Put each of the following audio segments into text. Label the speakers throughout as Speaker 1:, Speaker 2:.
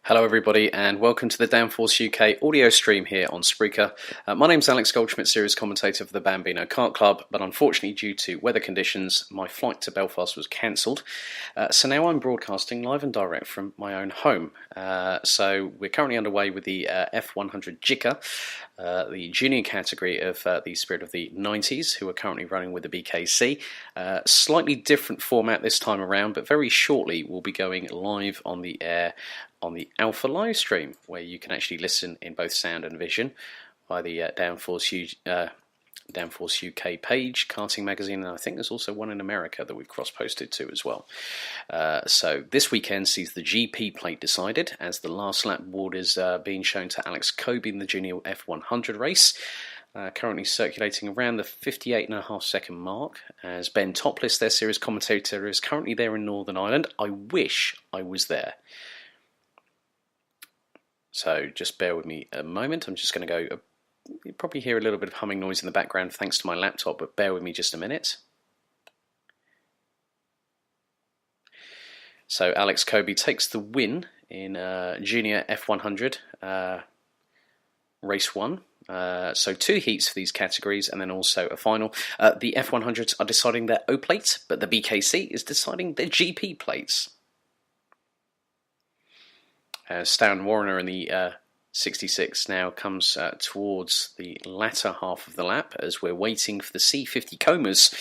Speaker 1: Hello everybody and welcome to the Downforce UK audio stream here on Spreaker. My name's Alex Goldschmidt, series commentator for the Bambino Kart Club, but unfortunately due to weather conditions my flight to Belfast was cancelled. So now I'm broadcasting live and direct from my own home. So we're currently underway with the F100 Jika, the junior category of the Spirit of the 90s, who are currently running with the BKC. Slightly different format this time around, but very shortly we'll be going live on the air on the Alpha live stream, where you can actually listen in both sound and vision by the Downforce UK page, Karting Magazine, and I think there's also one in America that we've cross-posted to as well. So this weekend sees the GP plate decided, as the last lap award is being shown to Alex Goldschmidt in the Junior F100 race. Currently circulating around the 58.5 second mark, as Ben Topless, their series commentator, is currently there in Northern Ireland. I wish I was there. So just bear with me a moment. I'm just going to go, you probably hear a little bit of humming noise in the background thanks to my laptop, but bear with me just a minute. So Alex Goldschmidt takes the win in Junior F100 Race 1. So 2 heats for these categories and then also a final. The F100s are deciding their O plate, but the BKC is deciding their GP plates. Stan Warner in the 66 now comes towards the latter half of the lap as we're waiting for the C50 Comas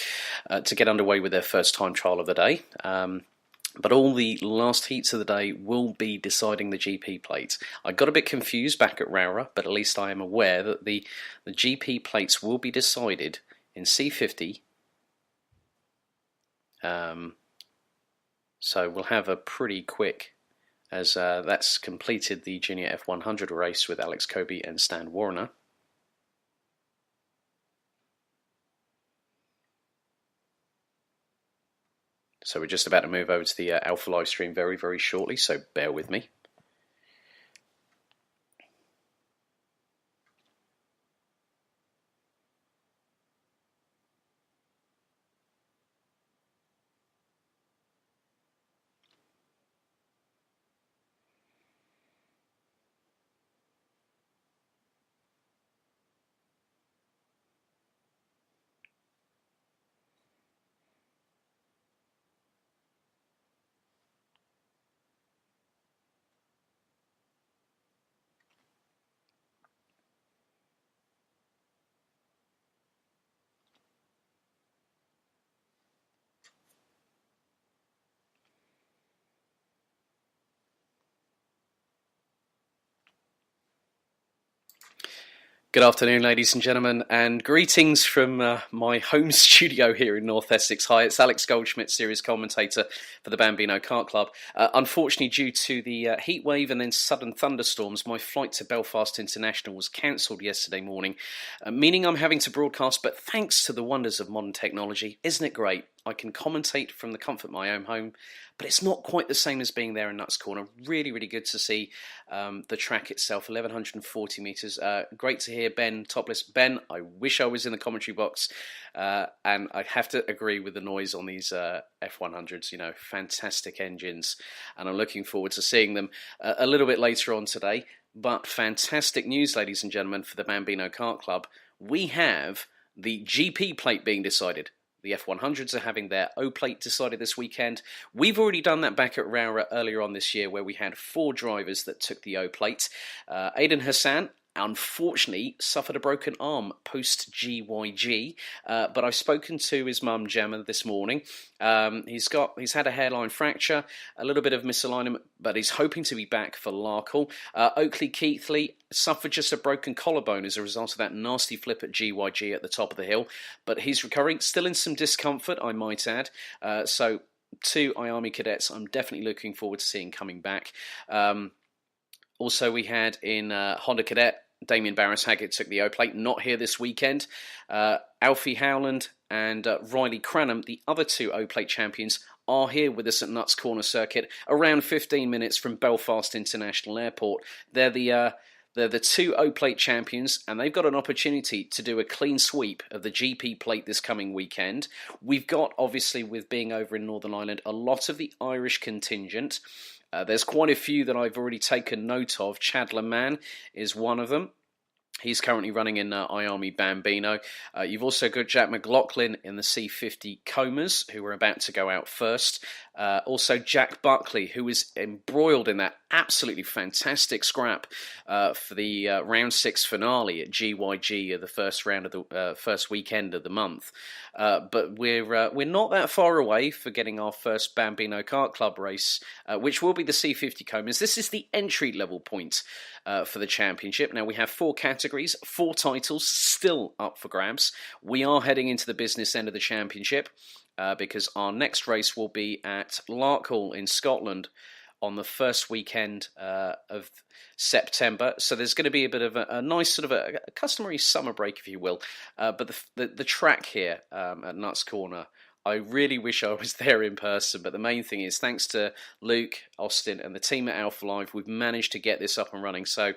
Speaker 1: to get underway with their first time trial of the day. But all the last heats of the day will be deciding the GP plates. I got a bit confused back at Rowrah, but at least I am aware that the GP plates will be decided in C50. So we'll have a pretty quick, as that's completed the Junior F100 race with Alex Goldschmidt and Stan Warner. So we're just about to move over to the Alpha live stream very, very shortly, so bear with me. Good afternoon, ladies and gentlemen, and greetings from my home studio here in North Essex. Hi, it's Alex Goldschmidt, series commentator for the Bambino Kart Club. Unfortunately, due to the heat wave and then sudden thunderstorms, my flight to Belfast International was cancelled yesterday morning, meaning I'm having to broadcast, but thanks to the wonders of modern technology, isn't it great? I can commentate from the comfort of my own home, but it's not quite the same as being there in Nuts Corner. Really, really good to see the track itself, 1,140 metres. Great to hear Ben Topless. Ben, I wish I was in the commentary box, and I have to agree with the noise on these F100s, you know, fantastic engines, and I'm looking forward to seeing them a little bit later on today. But fantastic news, ladies and gentlemen, for the Bambino Kart Club. We have the GP plate being decided. The F100s are having their O plate decided this weekend. We've already done that back at Rowrah earlier on this year, where we had 4 drivers that took the O plate. Aidan Hassan, unfortunately, suffered a broken arm post-GYG, but I've spoken to his mum, Gemma, this morning. He's had a hairline fracture, a little bit of misalignment, but he's hoping to be back for Larkhall. Oakley Keithley suffered just a broken collarbone as a result of that nasty flip at GYG at the top of the hill, but he's recovering, still in some discomfort, I might add. So 2 IARMY cadets I'm definitely looking forward to seeing coming back. Also, we had in Honda Cadet, Damien Barris-Haggett took the O-plate, not here this weekend. Alfie Howland and Riley Cranham, the other 2 O-plate champions, are here with us at Nuts Corner Circuit, around 15 minutes from Belfast International Airport. They're the 2 O-plate champions, and they've got an opportunity to do a clean sweep of the GP plate this coming weekend. We've got, obviously, with being over in Northern Ireland, a lot of the Irish contingent. There's quite a few that I've already taken note of. Chad LeMan is one of them. He's currently running in iArmy Bambino. You've also got Jack McLaughlin in the C50 Comas, who are about to go out first. Also Jack Buckley, who was embroiled in that absolutely fantastic scrap for the round 6 finale at GYG, the first round of the first weekend of the month. But we're not that far away for getting our first Bambino Kart Club race, which will be the C50 Comas. This is the entry level point for the championship. Now we have 4 categories, 4 titles still up for grabs. We are heading into the business end of the championship because our next race will be at Larkhall in Scotland on the first weekend of September. So there's going to be a bit of a nice sort of a customary summer break, if you will. But the track here at Nuts Corner, I really wish I was there in person, but the main thing is, thanks to Luke, Austin, and the team at Alpha Live, we've managed to get this up and running. So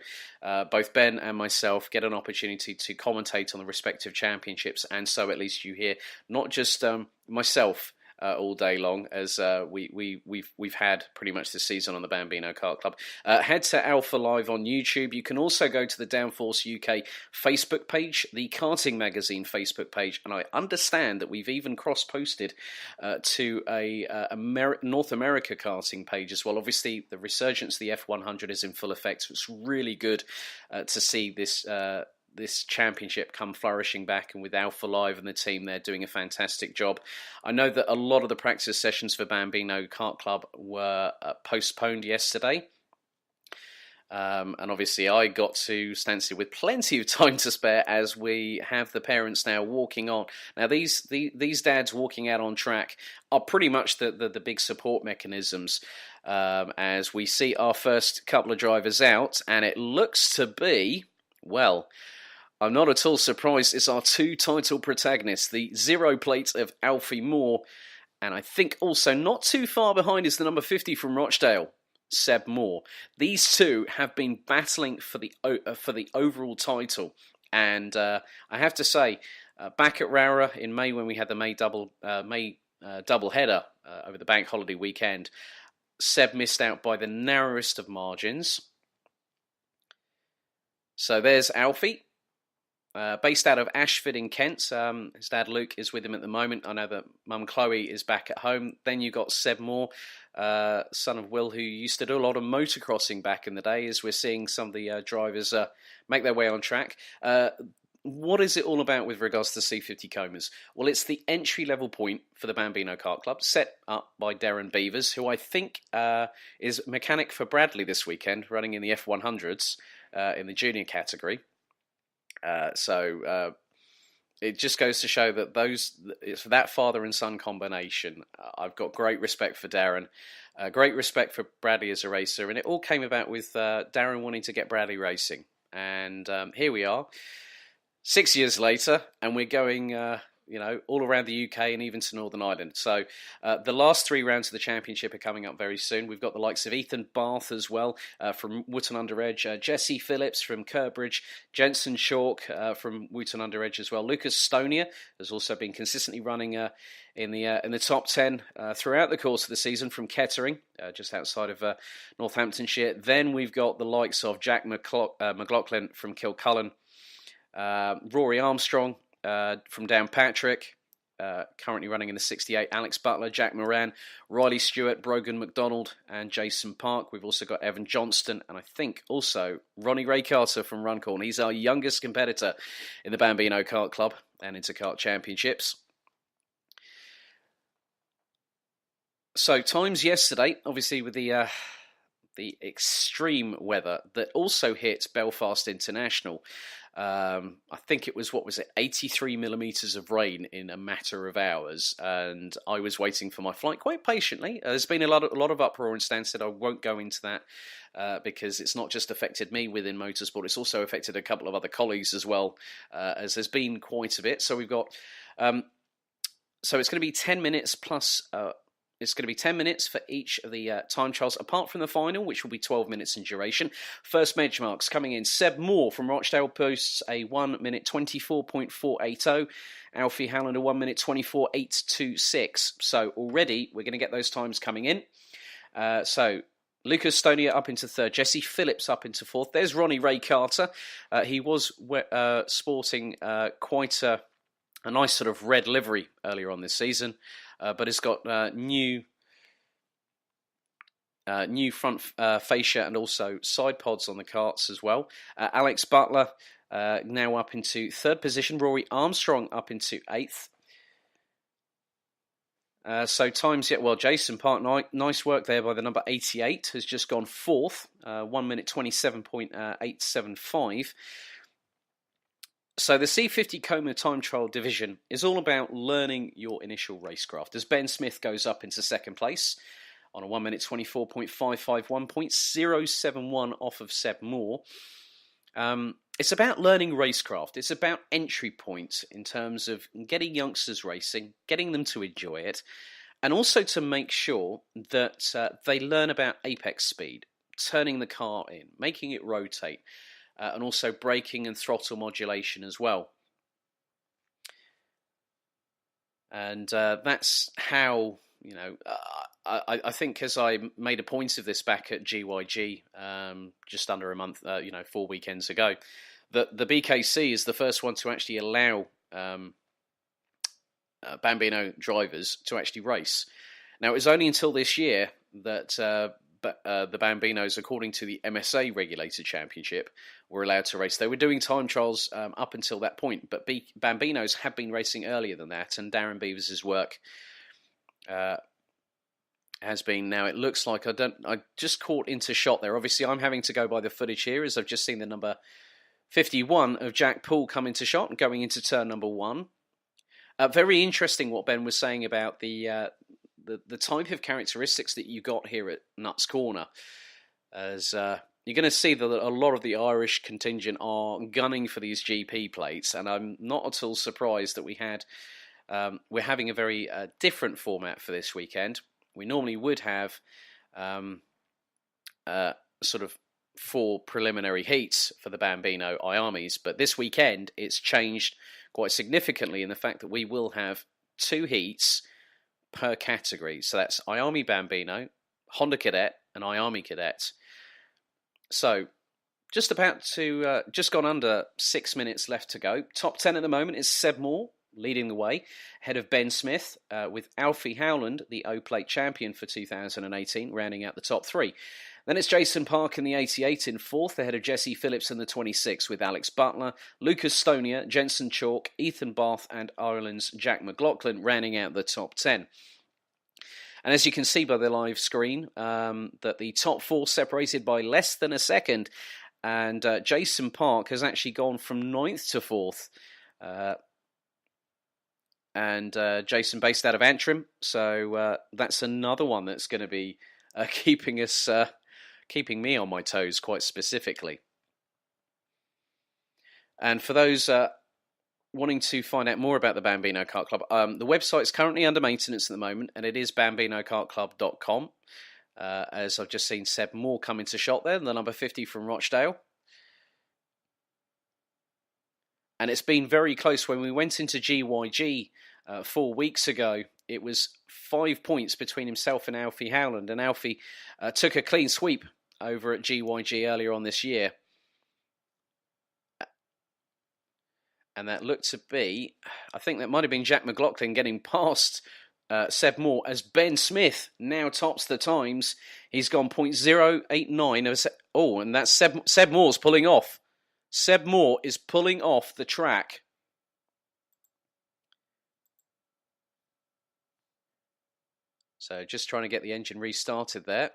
Speaker 1: both Ben and myself get an opportunity to commentate on the respective championships, and so at least you hear not just myself all day long, as we've had pretty much this season on the Bambino Kart Club. Head to Alpha Live on YouTube. You can also go to the Downforce UK Facebook page, the Karting Magazine Facebook page, and I understand that we've even cross-posted to a North America karting page as well. Obviously, the resurgence of the F100 is in full effect. It's really good to see this championship come flourishing back, and with Alpha Live and the team, they're doing a fantastic job. I know that a lot of the practice sessions for Bambino Kart Club were postponed yesterday. And obviously I got to Stansted with plenty of time to spare, as we have the parents now walking on. Now these dads walking out on track are pretty much the big support mechanisms, as we see our first couple of drivers out, and it looks to be, well, I'm not at all surprised. It's our 2 title protagonists, the 0 plate of Alfie Moore, and I think also not too far behind is the number 50 from Rochdale, Seb Moore. These 2 have been battling for the overall title, and I have to say, back at Rara in May when we had the May double header over the bank holiday weekend, Seb missed out by the narrowest of margins. So there's Alfie. Based out of Ashford in Kent. His dad Luke is with him at the moment. I know that mum Chloe is back at home. Then you got Seb Moore, son of Will, who used to do a lot of motocrossing back in the day, as we're seeing some of the drivers make their way on track. What is it all about with regards to C50 Comas? Well, it's the entry-level point for the Bambino Kart Club, set up by Darren Beavers, who I think is mechanic for Bradley this weekend, running in the F100s in the junior category. So it just goes to show that it's that father and son combination. I've got great respect for Darren, great respect for Bradley as a racer, and it all came about with Darren wanting to get Bradley racing. And here we are, 6 years later, and we're going all around the UK and even to Northern Ireland. So the last 3 rounds of the championship are coming up very soon. We've got the likes of Ethan Barth as well from Wootton-under-Edge, Jesse Phillips from Curbridge, Jensen Chalk from Wootton-under-Edge as well. Lucas Stonia has also been consistently running in the top 10 throughout the course of the season from Kettering, just outside of Northamptonshire. Then we've got the likes of Jack McLaughlin from Kilcullen, Rory Armstrong from Downpatrick, currently running in the 68, Alex Butler, Jack Moran, Riley Stewart, Brogan McDonald, and Jason Park. We've also got Evan Johnston, and I think also Ronnie Ray Carter from Runcorn. He's our youngest competitor in the Bambino Kart Club and Interkart Championships. So times yesterday, obviously with the extreme weather that also hit Belfast International. I think it was, 83 millimetres of rain in a matter of hours, and I was waiting for my flight quite patiently. There's been a lot of uproar in Stansted. I won't go into that because it's not just affected me within motorsport, it's also affected a couple of other colleagues as well, as there's been quite a bit. So we've got, so it's going to be 10 minutes plus... It's going to be 10 minutes for each of the time trials, apart from the final, which will be 12 minutes in duration. First benchmarks coming in. Seb Moore from Rochdale posts a 1 minute 24.480. Alfie Howland a 1 minute 24.826. So already we're going to get those times coming in. So Lucas Stonia up into third. Jesse Phillips up into fourth. There's Ronnie Ray Carter. He was sporting quite a nice sort of red livery earlier on this season, but has got new front fascia and also side pods on the karts as well. Alex Butler now up into third position. Rory Armstrong up into eighth. So times, Jason Park, nice work there by the number 88, has just gone fourth, 1 minute 27.875. So the C50 Como Time Trial Division is all about learning your initial racecraft, as Ben Smith goes up into second place on a 1 minute 24.551, 0.071 off of Seb Moore. It's about learning racecraft. It's about entry points in terms of getting youngsters racing, getting them to enjoy it, and also to make sure that they learn about apex speed, turning the car in, making it rotate, and also braking and throttle modulation as well. And that's how, I think, as I made a point of this back at GYG just under a month, 4 weekends ago, that the BKC is the first one to actually allow Bambino drivers to actually race. Now, it was only until this year that the Bambinos, according to the MSA regulated championship, were allowed to race. They were doing time trials up until that point, but Bambinos have been racing earlier than that, and Darren Beavers' work has been. Now, it looks like I just caught into shot there. Obviously, I'm having to go by the footage here, as I've just seen the number 51 of Jack Poole come into shot and going into turn number 1. Very interesting what Ben was saying about the type of characteristics that you got here at Nuts Corner, as you're going to see that a lot of the Irish contingent are gunning for these GP plates, and I'm not at all surprised that we're having a very different format for this weekend. We normally would have sort of 4 preliminary heats for the Bambino IAMIs, but this weekend it's changed quite significantly in the fact that we will have 2 heats per category. So that's IAMI Bambino, Honda Cadet, and IAMI Cadet. So just gone under 6 minutes left to go. Top 10 at the moment is Seb Moore, leading the way, ahead of Ben Smith, with Alfie Howland, the O-Plate champion for 2018, rounding out the top 3. Then it's Jason Park in the 88 in 4th, ahead of Jesse Phillips in the 26, with Alex Butler, Lucas Stonia, Jensen Chalk, Ethan Bath, and Ireland's Jack McLaughlin, rounding out the top 10. And as you can see by the live screen, that the top 4 separated by less than a second, and Jason Park has actually gone from 9th to 4th. And Jason based out of Antrim, so that's another one that's going to be keeping me on my toes quite specifically. And for those wanting to find out more about the Bambino Kart Club, the website's currently under maintenance at the moment, and it is bambinokartclub.com. As I've just seen Seb Moore come into shot there, the number 50 from Rochdale. And it's been very close. When we went into GYG 4 weeks ago, it was 5 points between himself and Alfie Howland. And Alfie took a clean sweep over at GYG earlier on this year. And that looked to be, I think that might have been Jack McLaughlin getting past Seb Moore, as Ben Smith now tops the times. He's gone 0.089. Oh, and that's Seb Moore's pulling off. Seb Moore is pulling off the track. So just trying to get the engine restarted there,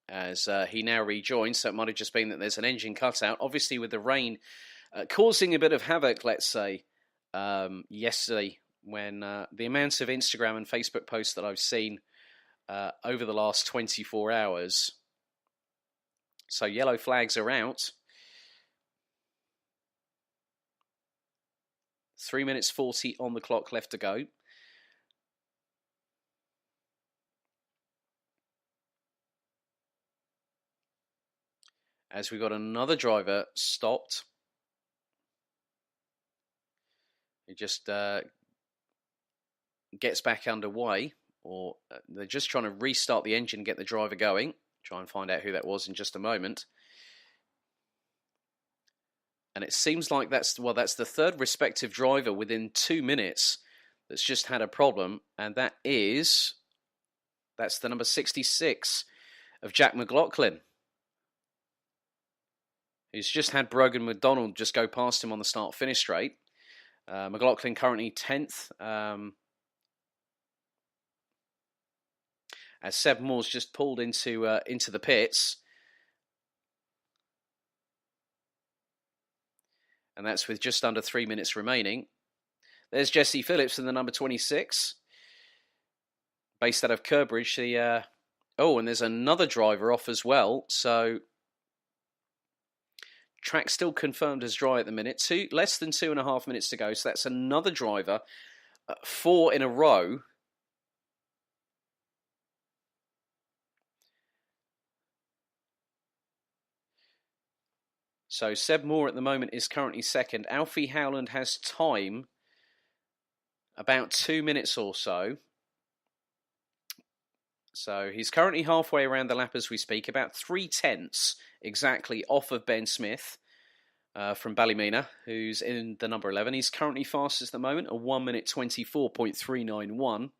Speaker 1: as he now rejoins. So it might have just been that there's an engine cutout. Obviously with the rain causing a bit of havoc, let's say, yesterday, when the amounts of Instagram and Facebook posts that I've seen over the last 24 hours. So yellow flags are out. 3 minutes 40 on the clock left to go. As we've got another driver stopped. He just gets back underway, or they're just trying to restart the engine and get the driver going. Try and find out who that was in just a moment. And it seems like that's the third respective driver within 2 minutes that's just had a problem, and that's the number 66 of Jack McLaughlin, who's just had Brogan McDonald just go past him on the start-finish straight. McLaughlin currently 10th. As Seb Moore's just pulled into the pits. And that's with just under 3 minutes remaining. There's Jesse Phillips in the number 26. Based out of Curbridge. And there's another driver off as well. So, track still confirmed as dry at the minute. Less than 2.5 minutes to go. So that's another driver. 4 in a row. So Seb Moore at the moment is currently second. Alfie Howland has time, about 2 minutes or so. So he's currently halfway around the lap as we speak, about 3/10 exactly off of Ben Smith from Ballymena, who's in the number 11. He's currently fastest at the moment, a 1 minute 24.391.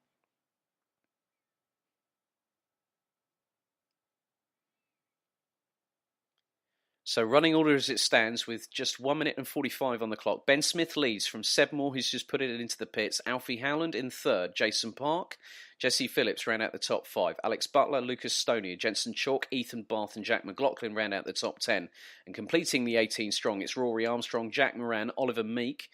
Speaker 1: So running order as it stands with just 1 minute and 45 on the clock. Ben Smith leads from Seb Moore, who's just put it into the pits. Alfie Howland in third. Jason Park. Jesse Phillips ran out the top 5. Alex Butler, Lucas Stoney, Jensen Chalk, Ethan Barth and Jack McLaughlin ran out the top 10. And completing the 18 strong, it's Rory Armstrong, Jack Moran, Oliver Meek.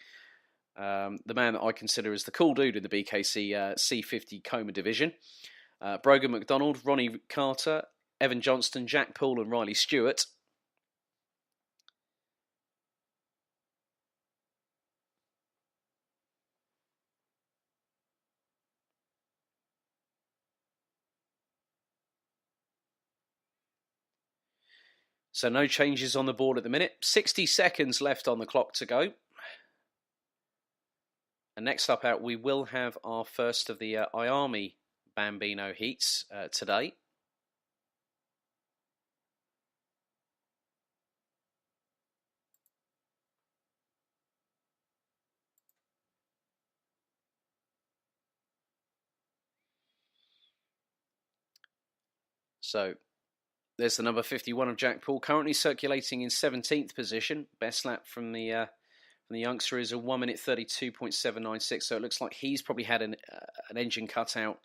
Speaker 1: The man that I consider as the cool dude in the BKC C50 Coma division. Brogan McDonald, Ronnie Carter, Evan Johnston, Jack Poole and Riley Stewart. So no changes on the board at the minute. 60 seconds left on the clock to go. And next up out, we will have our first of the IARMY Bambino heats today. So there's the number 51 of Jack Poole, currently circulating in 17th position. Best lap from the youngster is a 1 minute 32.796. So it looks like he's probably had an engine cut out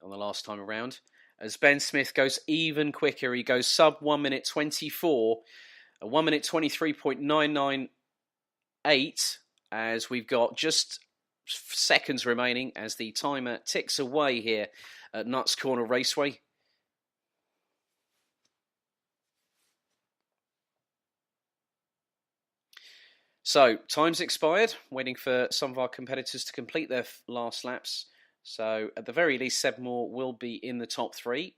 Speaker 1: on the last time around. As Ben Smith goes even quicker, he goes sub 1 minute 24, a 1 minute 23.998, as we've got just seconds remaining as the timer ticks away here at Nuts Corner Raceway. So, time's expired, waiting for some of our competitors to complete their last laps. So, at the very least, Seb Moore will be in the top 3.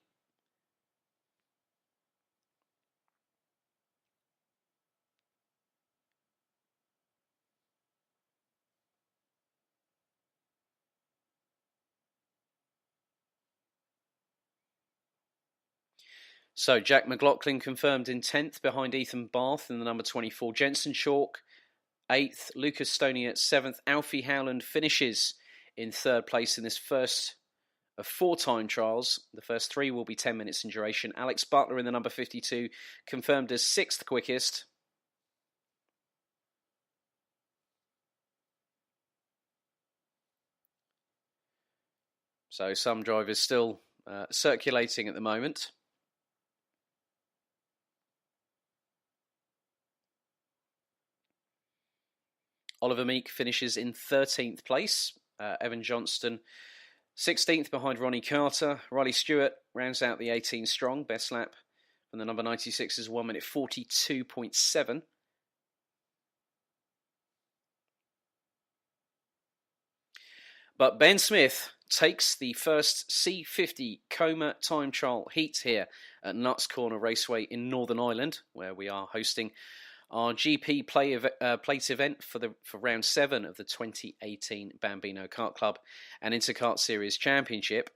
Speaker 1: So, Jack McLaughlin confirmed in 10th behind Ethan Barth in the number 24. Jensen Chalk 8th. Lucas Stoney at 7th. Alfie Howland finishes in 3rd place in this first of 4 time trials. The first 3 will be 10 minutes in duration. Alex Butler in the number 52 confirmed as 6th quickest. So some drivers still circulating at the moment. Oliver Meek finishes in 13th place. Evan Johnston 16th behind Ronnie Carter. Riley Stewart rounds out the 18 strong. Best lap from the number 96 is 1 minute 42.7. But Ben Smith takes the first C50 Coma time trial heat here at Nuts Corner Raceway in Northern Ireland, where we are hosting our GP plate event for round 7 of the 2018 Bambino Kart Club and Interkart Series Championship.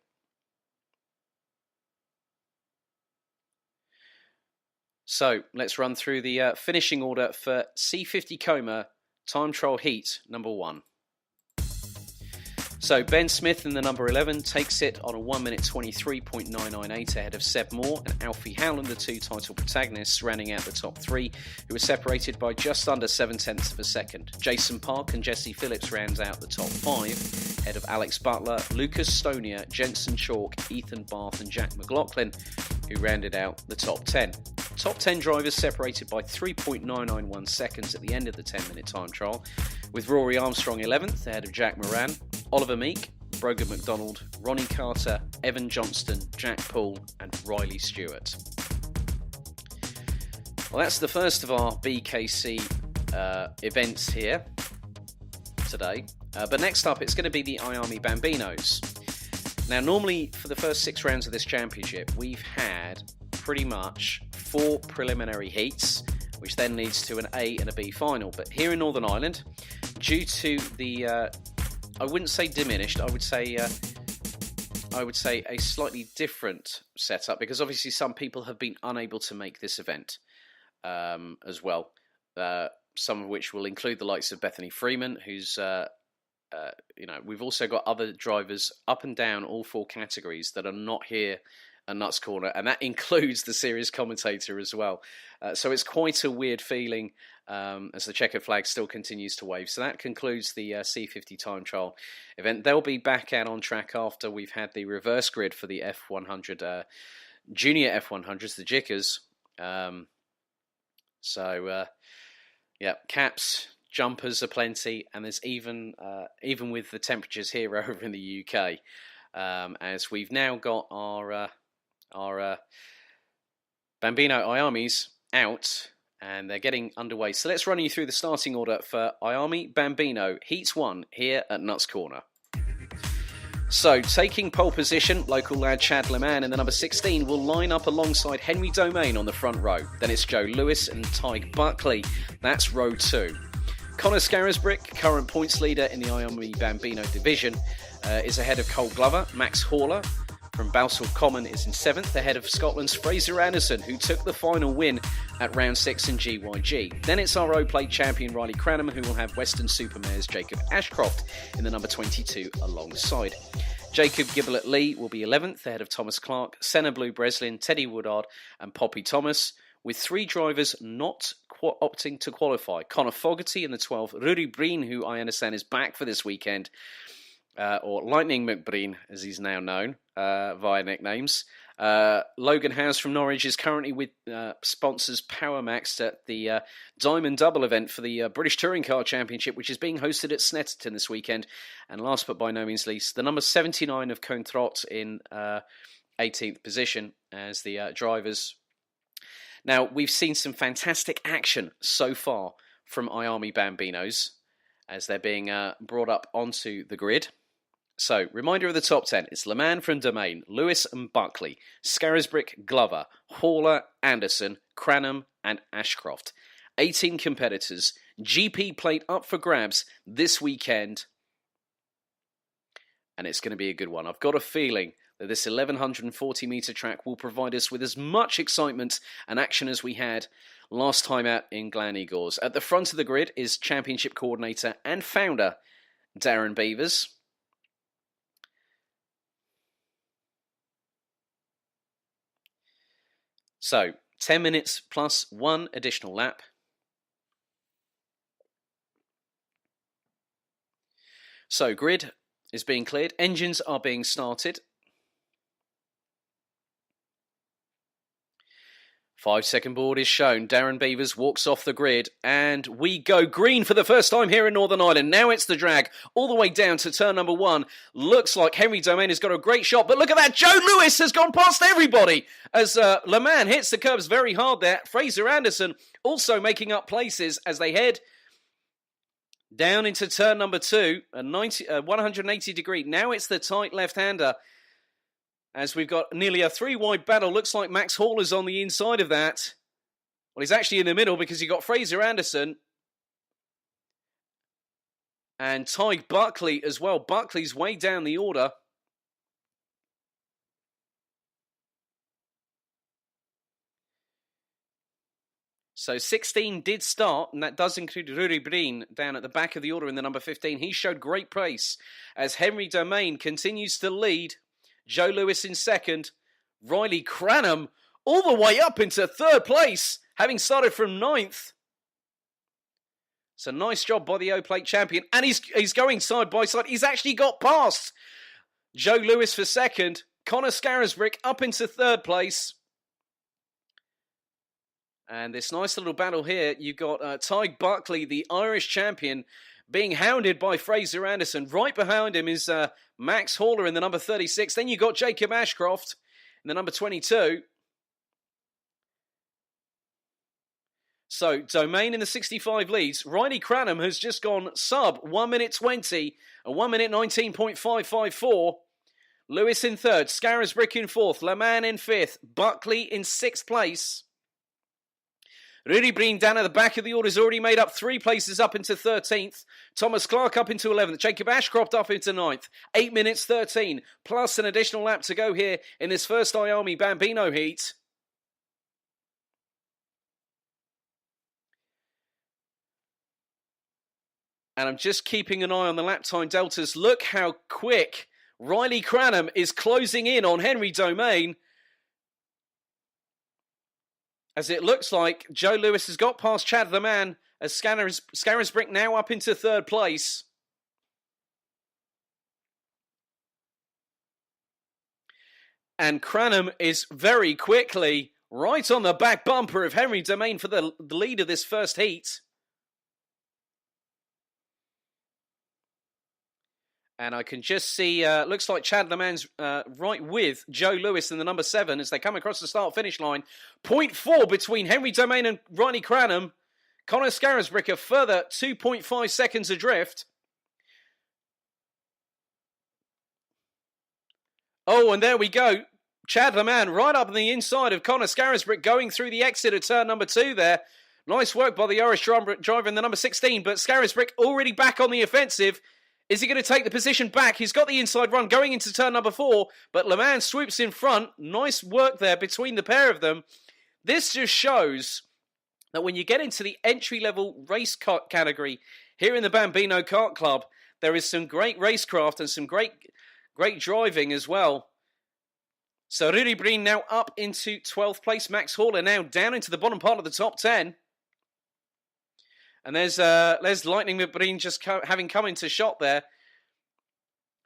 Speaker 1: So let's run through the finishing order for C50 Coma Time Trial Heat number 1. So Ben Smith in the number 11 takes it on a 1 minute 23.998 ahead of Seb Moore and Alfie Howland, the 2 title protagonists, rounding out the top 3, who were separated by just under 7/10 of a second. Jason Park and Jesse Phillips rounds out the top 5 ahead of Alex Butler, Lucas Stonia, Jensen Chalk, Ethan Barth and Jack McLaughlin, who rounded out the top 10. Top 10 drivers separated by 3.991 seconds at the end of the 10-minute time trial, with Rory Armstrong 11th ahead of Jack Moran, Oliver Meek, Brogan McDonald, Ronnie Carter, Evan Johnston, Jack Poole and Riley Stewart. Well, that's the first of our BKC events here today. But next up, it's going to be the Iami Bambinos. Now, normally for the first 6 rounds of this championship, we've had pretty much 4 preliminary heats, which then leads to an A and a B final. But here in Northern Ireland, due to the, I wouldn't say diminished, I would say a slightly different setup, because obviously some people have been unable to make this event as well. Some of which will include the likes of Bethany Freeman, who's we've also got other drivers up and down all 4 categories that are not here at Nuts Corner, and that includes the series commentator as well. So it's quite a weird feeling as the checkered flag still continues to wave. So that concludes the C50 time trial event. They'll be back out on track after we've had the reverse grid for the F100 junior F100s, the Jickers. Caps, jumpers are plenty, and there's even with the temperatures here over in the UK, as we've now got our Bambino Iamis out and they're getting underway. So let's run you through the starting order for Iami Bambino Heats 1 here at Nuts Corner. So, taking pole position, local lad Chad Leman in the number 16 will line up alongside Henry Domain on the front row. Then it's Joe Lewis and Tyke Buckley. That's row 2. Connor Scarisbrick, current points leader in the Iami Bambino division, is ahead of Cole Glover. Max Horler from Balsall Common is in 7th, ahead of Scotland's Fraser Anderson, who took the final win at round 6 in GYG. Then it's our O-Plate champion Riley Cranham, who will have Western Supermare's Jacob Ashcroft in the number 22 alongside. Jacob Giblet-Lee will be 11th, ahead of Thomas Clark, Senna Blue Breslin, Teddy Woodard and Poppy Thomas, with 3 drivers not opting to qualify. Connor Fogarty in the 12th, Rudy Breen, who I understand is back for this weekend, or Lightning McBreen, as he's now known via nicknames. Logan Howes from Norwich is currently with sponsors PowerMax at the Diamond Double event for the British Touring Car Championship, which is being hosted at Snetterton this weekend. And last but by no means least, the number 79 of Cone Trot in 18th position as the drivers. Now, we've seen some fantastic action so far from Iami Bambinos as they're being brought up onto the grid. So, reminder of the top 10. It's Leman from Domain, Lewis and Buckley, Scarisbrick, Glover, Horler, Anderson, Cranham and Ashcroft. 18 competitors. GP plate up for grabs this weekend. And it's going to be a good one. I've got a feeling that this 1140 metre track will provide us with as much excitement and action as we had last time out in Gleneagles. At the front of the grid is Championship Coordinator and Founder Darren Beavers. So, 10 minutes plus 1 additional lap. So, grid is being cleared. Engines are being started. 5-second board is shown. Darren Beavers walks off the grid and we go green for the first time here in Northern Ireland. Now it's the drag all the way down to turn number 1. Looks like Henry Domain has got a great shot, but look at that. Joe Lewis has gone past everybody as Leman hits the curbs very hard there. Fraser Anderson also making up places as they head down into turn number 2, a 180 degree. Now it's the tight left-hander, as we've got nearly a 3-wide battle. Looks like Max Hall is on the inside of that. Well, he's actually in the middle because you got Fraser Anderson and Tyg Buckley as well. Buckley's way down the order. So 16 did start, and that does include Ruri Breen down at the back of the order in the number 15. He showed great pace as Henry Domain continues to lead. Joe Lewis in second. Riley Cranham all the way up into third place, having started from 9th. So nice job by the O-Plate champion. And he's going side by side. He's actually got past Joe Lewis for second. Connor Scarisbrick up into third place. And this nice little battle here, you've got Tyg Buckley, the Irish champion, being hounded by Fraser Anderson. Right behind him is Max Haller in the number 36. Then you've got Jacob Ashcroft in the number 22. So, Domain in the 65 leads. Riley Cranham has just gone sub 1 minute 20 and 1 minute 19.554. Lewis in third. Scarisbrick in fourth. Leman in fifth. Buckley in sixth place. Rudy Breen down at the back of the order has already made up 3 places up into 13th. Thomas Clark up into 11th. Jacob Ashcroft up into 9th. 8 minutes 13. Plus an additional lap to go here in this first IAMI Bambino heat. And I'm just keeping an eye on the lap time deltas. Look how quick Riley Cranham is closing in on Henry Domain. As it looks like Joe Lewis has got past Chad the Man, as Scarisbrick now up into third place. And Cranham is very quickly right on the back bumper of Henry Domain for the lead of this first heat. And I can just see, looks like Chad the Man's right with Joe Lewis in the number 7 as they come across the start-finish line. 0.4 between Henry Domain and Riley Cranham. Connor Scarisbrick a further 2.5 seconds adrift. Oh, and there we go. Chad the Man right up on the inside of Connor Scarisbrick going through the exit of turn number 2 there. Nice work by the Irish driver in the number 16, but Scarisbrick already back on the offensive. Is he going to take the position back? He's got the inside run going into turn number 4, but Le Mans swoops in front. Nice work there between the pair of them. This just shows that when you get into the entry-level race category here in the Bambino Kart Club, there is some great racecraft and some great driving as well. So Rudy Breen now up into 12th place. Max Haller now down into the bottom part of the top 10. And there's Lightning McBreen just having come into shot there.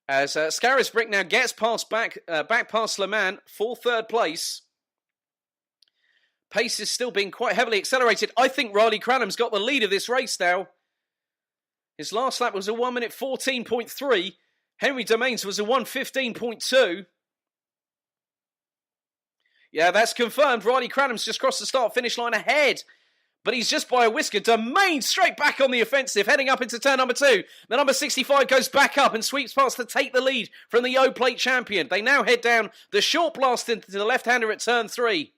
Speaker 1: As Scarisbrick now gets back past Le Mans for third place. Pace is still being quite heavily accelerated. I think Riley Cranham's got the lead of this race now. His last lap was a 1 minute 14.3. Henry Domain's was a 1:15.2. Yeah, that's confirmed. Riley Cranham's just crossed the start-finish line ahead. But he's just by a whisker. Domain straight back on the offensive, heading up into turn number 2. The number 65 goes back up and sweeps past to take the lead from the O-Plate champion. They now head down the short blast into the left-hander at turn 3.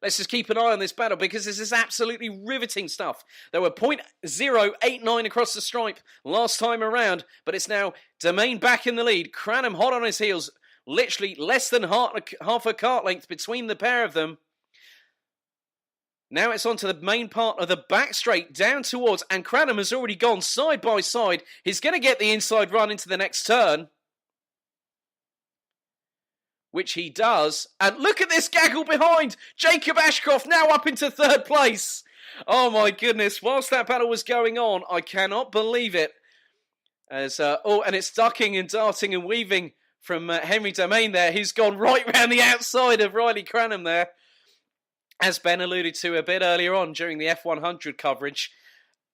Speaker 1: Let's just keep an eye on this battle because this is absolutely riveting stuff. There were 0.089 across the stripe last time around, but it's now Domain back in the lead. Cranham hot on his heels. Literally less than half a kart length between the pair of them. Now it's onto the main part of the back straight down towards, and Cranham has already gone side by side. He's going to get the inside run into the next turn, which he does. And look at this gaggle behind. Jacob Ashcroft now up into third place. Oh my goodness. Whilst that battle was going on, I cannot believe it. And it's ducking and darting and weaving from Henry Domain there. He's gone right round the outside of Riley Cranham there. As Ben alluded to a bit earlier on during the F100 coverage,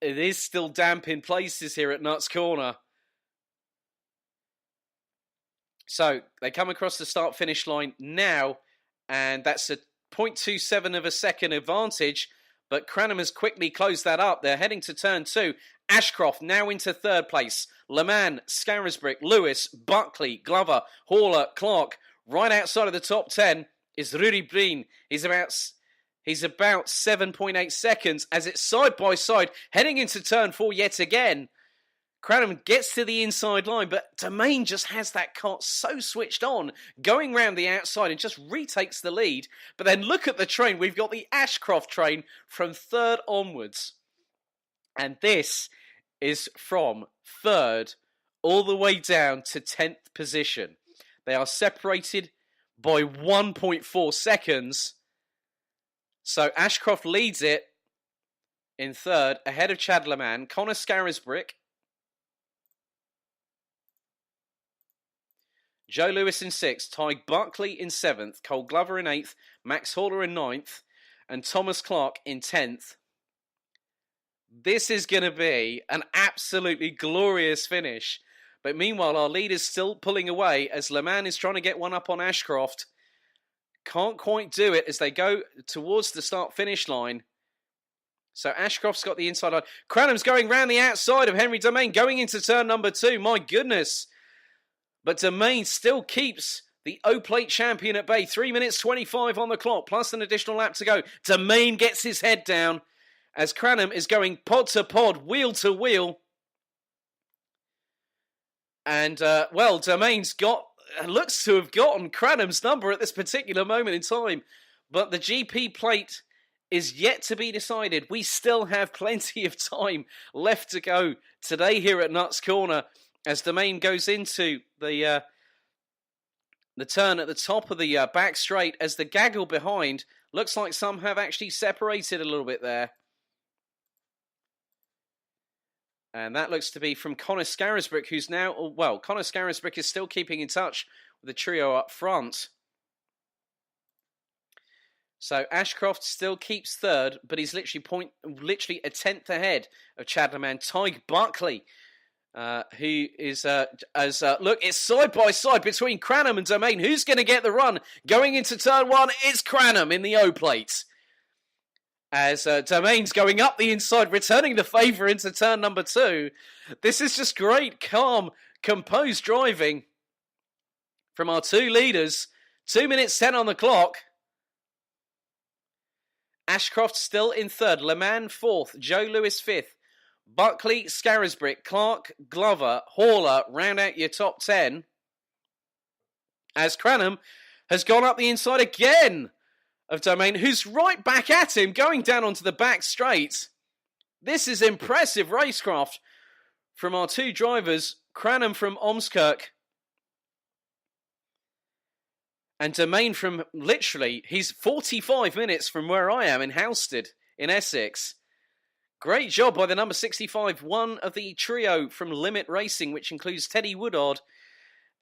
Speaker 1: it is still damp in places here at Nuts Corner. So they come across the start-finish line now, and that's a 0.27 of a second advantage, but Cranham has quickly closed that up. They're heading to turn 2. Ashcroft now into third place. Le Mans, Scarisbrick, Lewis, Buckley, Glover, Haller, Clark. Right outside of the top 10 is Rudy Breen. He's about He's about 7.8 seconds as it's side by side, heading into turn 4 yet again. Cranham gets to the inside line, but Domain just has that Kart so switched on, going round the outside and just retakes the lead. But then look at the train. We've got the Ashcroft train from third onwards. And this is from third all the way down to 10th position. They are separated by 1.4 seconds. So Ashcroft leads it in third, ahead of Chad Leman, Connor Scarisbrick, Joe Lewis in 6th, Tyg Buckley in 7th, Cole Glover in 8th, Max Horler in 9th, and Thomas Clark in 10th. This is going to be an absolutely glorious finish. But meanwhile, our lead is still pulling away as Le Mans is trying to get one up on Ashcroft. Can't quite do it as they go towards the start-finish line. So Ashcroft's got the inside line. Cranham's going round the outside of Henry Domain, going into turn number 2. My goodness. But Domain still keeps the O-Plate champion at bay. 3 minutes 25 on the clock, plus an additional lap to go. Domain gets his head down as Cranham is going pod to pod, wheel to wheel. And, Domain's looks to have gotten Cranham's number at this particular moment in time. But the GP plate is yet to be decided. We still have plenty of time left to go today here at Nuts Corner as Domain goes into the turn at the top of the back straight as the gaggle behind looks like some have actually separated a little bit there. And that looks to be from Connor Scarisbrick, who's now, Connor Scarisbrick is still keeping in touch with the trio up front. So Ashcroft still keeps third, but he's literally a tenth ahead of Chad Leman. Tyg Buckley, who is, look, it's side by side between Cranham and Domain. Who's going to get the run? Going into turn 1, it's Cranham in the O-plate. As Domain's going up the inside, returning the favour into turn number 2. This is just great, calm, composed driving from our two leaders. 2 minutes 10 on the clock. Ashcroft still in third, Le Mans 4th, Joe Lewis 5th, Buckley, Scarisbrick, Clark, Glover, Horler round out your top 10. As Cranham has gone up the inside again of Domain, who's right back at him, going down onto the back straight. This is impressive racecraft from our two drivers, Cranham from Ormskirk and Domain from he's 45 minutes from where I am in Halstead in Essex. Great job by the number 65, one of the trio from Limit Racing, which includes Teddy Woodard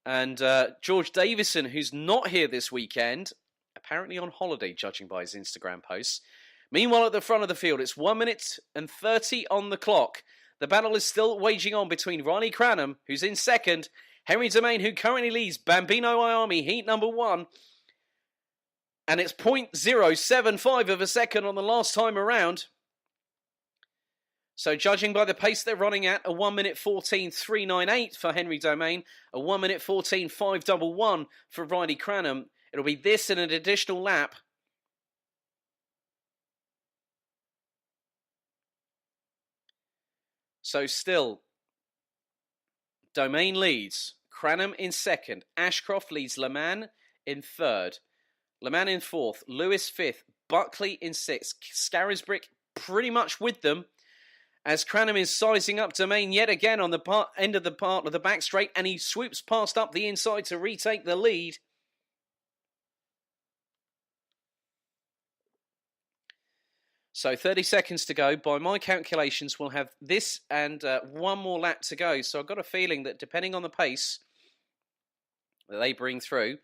Speaker 1: and George Davison, who's not here this weekend. Apparently on holiday, judging by his Instagram posts. Meanwhile, at the front of the field, it's 1 minute and 30 on the clock. The battle is still waging on between Riley Cranham, who's in second, Henry Domain, who currently leads Bambino Iami, heat number 1. And it's 0.075 of a second on the last time around. So judging by the pace they're running at, a 1 minute 14.398 for Henry Domain, a 1 minute 14.511 for Riley Cranham. It'll be this in an additional lap. So still, Domain leads. Cranham in second. Ashcroft leads Le Mans in third. Le Mans in fourth. Lewis fifth. Buckley in sixth. Scarisbrick pretty much with them as Cranham is sizing up Domain yet again on the end of the part of the back straight, and he swoops past up the inside to retake the lead. So 30 seconds to go. By my calculations, we'll have this and one more lap to go. So I've got a feeling that depending on the pace that they bring through,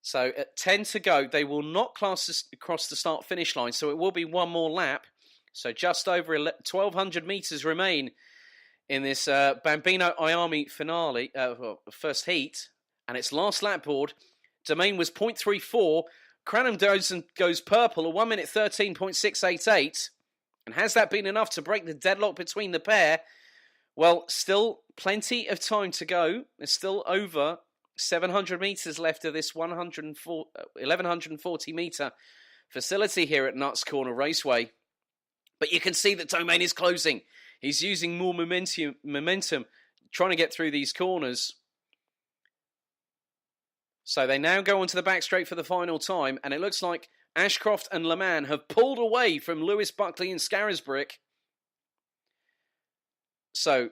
Speaker 1: so at 10 to go, they will not cross the start-finish line. So it will be one more lap. So just over 1,200 metres remain in this Bambino Iami finale, first heat. And its last lap board, Domain was 0.34. Cranham goes purple, a 1 minute 13.688. And has that been enough to break the deadlock between the pair? Well, still plenty of time to go. There's still over 700 metres left of this 1,140 metre facility here at Nuts Corner Raceway. But you can see that Domain is closing. He's using more momentum, trying to get through these corners. So they now go onto the back straight for the final time, and it looks like Ashcroft and Le Mans have pulled away from Lewis, Buckley and Scarisbrick. So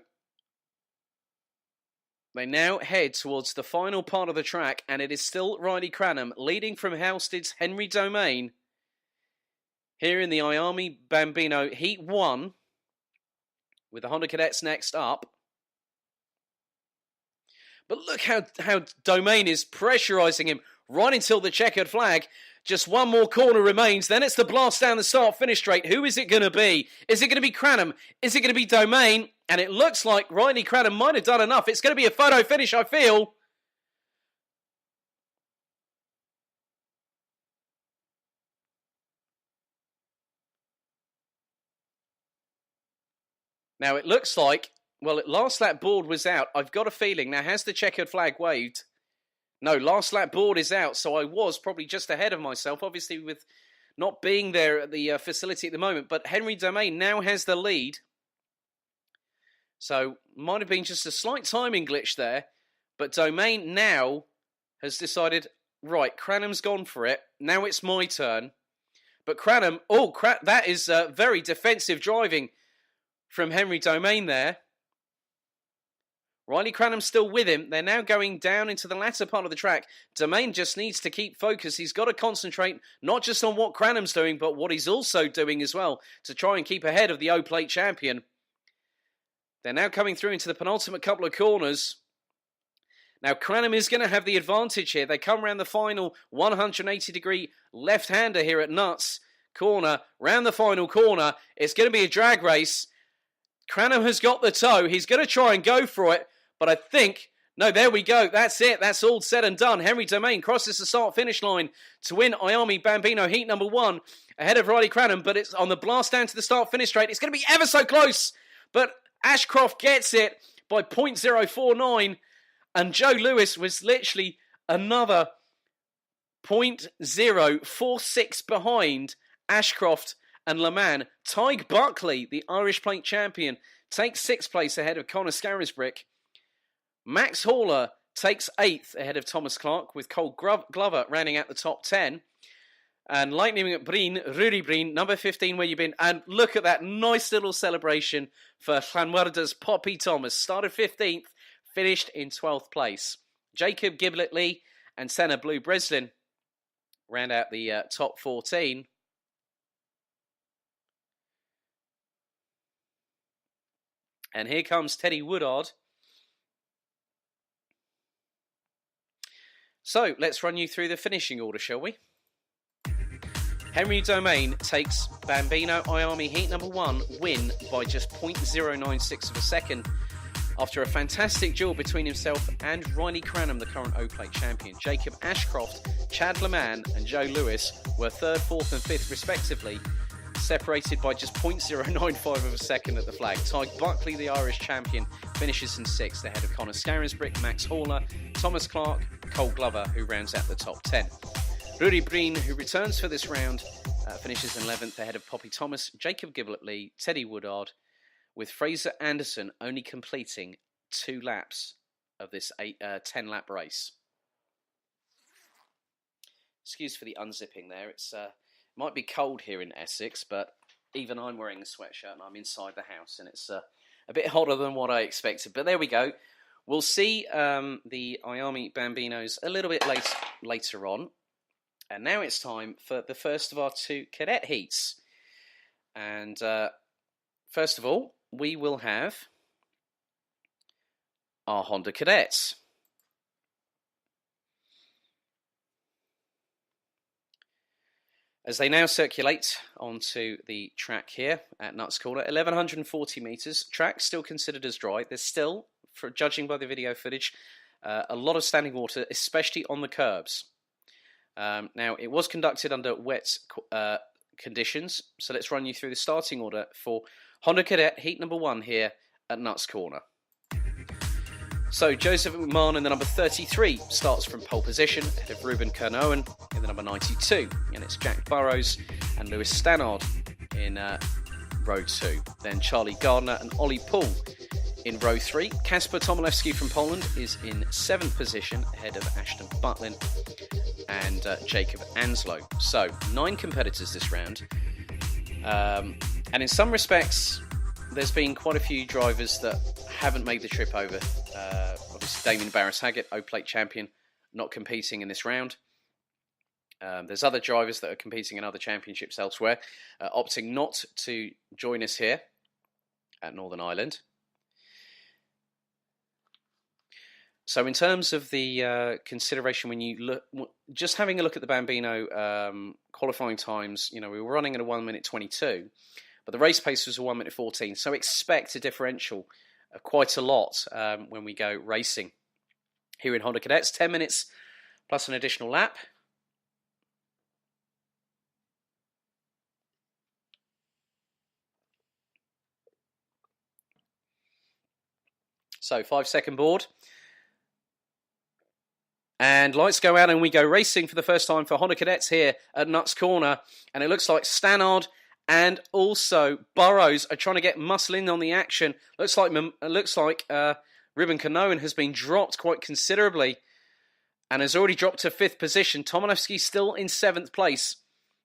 Speaker 1: they now head towards the final part of the track, and it is still Riley Cranham leading from Halstead's Henry Domain here in the Iami Bambino Heat 1, with the Honda Cadets next up. But look how Domain is pressurising him right until the checkered flag. Just one more corner remains. Then it's the blast down the start-finish straight. Who is it going to be? Is it going to be Cranham? Is it going to be Domain? And it looks like Riley Cranham might have done enough. It's going to be a photo finish, I feel. Now, it looks like, well, at last lap board was out. I've got a feeling. Now, has the checkered flag waved? No, last lap board is out, so I was probably just ahead of myself, obviously with not being there at the facility at the moment. But Henry Domain now has the lead. So, might have been just a slight timing glitch there. But Domain now has decided, right, Cranham's gone for it. Now it's my turn. But Cranham, that is very defensive driving from Henry Domain there. Riley Cranham's still with him. They're now going down into the latter part of the track. Domain just needs to keep focus. He's got to concentrate not just on what Cranham's doing, but what he's also doing as well to try and keep ahead of the O-Plate champion. They're now coming through into the penultimate couple of corners. Now, Cranham is going to have the advantage here. They come around the final 180-degree left-hander here at Nuts Corner. Round the final corner. It's going to be a drag race. Cranham has got the toe. He's going to try and go for it. But I think, no, there we go. That's it. That's all said and done. Henry Domain crosses the start-finish line to win Iami Bambino Heat number 1 ahead of Riley Cranham. But it's on the blast down to the start-finish straight. It's going to be ever so close. But Ashcroft gets it by 0.049. And Joe Lewis was literally another 0.046 behind Ashcroft and Le Mans. Tig Buckley, the Irish Plate champion, takes 6th place ahead of Conor Scarisbrick. Max Horler takes 8th ahead of Thomas Clark, with Cole Glover rounding out the top 10. And Lightning Breen, Rudy Breen, number 15, where you've been. And look at that nice little celebration for Llanwarda's Poppy Thomas. Started 15th, finished in 12th place. Jacob Giblet-Lee and Senna Blue Breslin round out the top 14. And here comes Teddy Woodard. So, let's run you through the finishing order, shall we? Henry Domain takes Bambino Iami Heat number 1 win by just 0.096 of a second after a fantastic duel between himself and Riley Cranham, the current O-Plate champion. Jacob Ashcroft, Chad Le Mans and Joe Lewis were 3rd, 4th and 5th respectively, separated by just 0.095 of a second at the flag. Tig Buckley, the Irish champion, finishes in 6th ahead of Conor Scarisbrick, Max Horler, Thomas Clark, Cole Glover, who rounds out the top 10. Rudy Breen, who returns for this round, finishes in 11th ahead of Poppy Thomas, Jacob Giblet-Lee, Teddy Woodard, with Fraser Anderson only completing 2 laps of this 10-lap race. Excuse for the unzipping there. It's might be cold here in Essex, but even I'm wearing a sweatshirt and I'm inside the house, and it's a bit hotter than what I expected. But there we go. We'll see the Iami Bambinos a little bit later on. And now it's time for the first of our 2 cadet heats. And first of all, we will have our Honda Cadets. As they now circulate onto the track here at Nuts Corner, 1140 metres. Track still considered as dry. There's still, for judging by the video footage, a lot of standing water, especially on the curbs. Now, it was conducted under wet conditions, so let's run you through the starting order for Honda Cadet Heat number 1 here at Nuts Corner. So Joseph McMahon in the number 33 starts from pole position ahead of Ruben Kernowen in the number 92, and it's Jack Burrows and Lewis Stannard in row 2. Then Charlie Gardner and Ollie Poole in row 3. Kasper Tomilewski from Poland is in 7th position ahead of Ashton Butlin and Jacob Anslow. So 9 competitors this round, and in some respects there's been quite a few drivers that haven't made the trip over. Obviously Damien Barris-Haggett, O-Plate champion, not competing in this round. There's other drivers that are competing in other championships elsewhere, opting not to join us here at Northern Ireland. So in terms of the consideration, when you look, just having a look at the Bambino qualifying times, we were running at a 1 minute 22, but the race pace was a 1 minute 14. So expect a differential quite a lot when we go racing here in Honda Cadets. 10 minutes plus an additional lap. So 5-second board. And lights go out and we go racing for the first time for Honda Cadets here at Nuts Corner. And it looks like Stannard and also Burrows are trying to get muscle in on the action. Looks like Ruben Kernowen has been dropped quite considerably and has already dropped to 5th position. Tomilewski still in 7th place.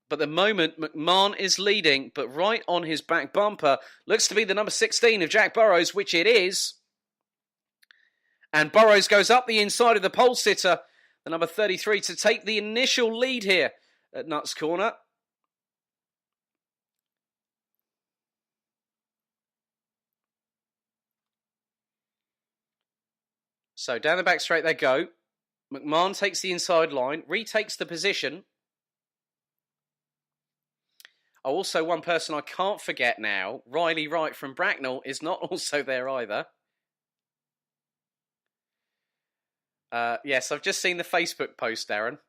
Speaker 1: But at the moment, McMahon is leading, but right on his back bumper looks to be the number 16 of Jack Burrows, which it is. And Burrows goes up the inside of the pole sitter, the number 33, to take the initial lead here at Nuts Corner. So down the back straight they go. McMahon takes the inside line, retakes the position. Also, one person I can't forget now, Riley Wright from Bracknell, is not also there either. Yes, I've just seen the Facebook post, Darren.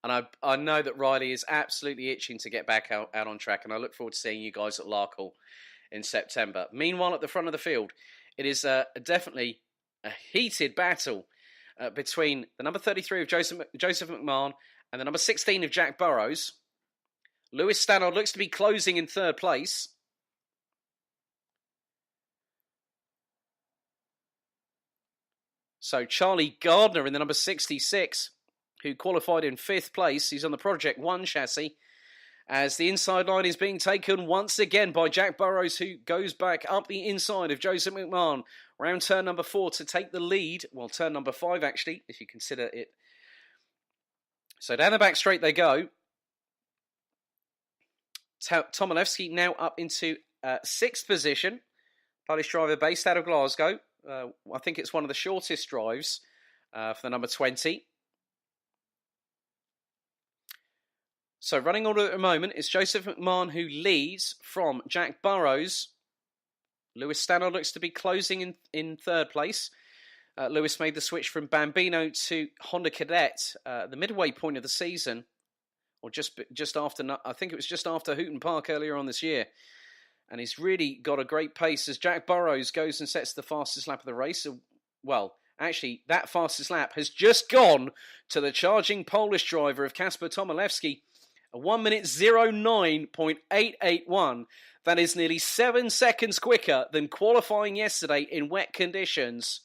Speaker 1: And I know that Riley is absolutely itching to get back out on track, and I look forward to seeing you guys at Larkhall in September. Meanwhile, at the front of the field, it is definitely a heated battle between the number 33 of Joseph McMahon and the number 16 of Jack Burrows. Lewis Stannard looks to be closing in 3rd place. So Charlie Gardner in the number 66, who qualified in 5th place. He's on the Project 1 chassis. As the inside line is being taken once again by Jack Burrows, who goes back up the inside of Joseph McMahon. Round turn number 4 to take the lead. Well, turn number 5, actually, if you consider it. So down the back straight they go. Tomilewski now up into 6th position. Polish driver based out of Glasgow. I think it's one of the shortest drives for the number 20. So running order at the moment is Joseph McMahon, who leads from Jack Burrows. Lewis Stannard looks to be closing in 3rd place. Lewis made the switch from Bambino to Honda Cadet the midway point of the season, or just after. I think it was just after Hooton Park earlier on this year. And he's really got a great pace as Jack Burrows goes and sets the fastest lap of the race. Well, actually, that fastest lap has just gone to the charging Polish driver of Kasper Tomilewski, a 1 minute 09.881. That is nearly 7 seconds quicker than qualifying yesterday in wet conditions.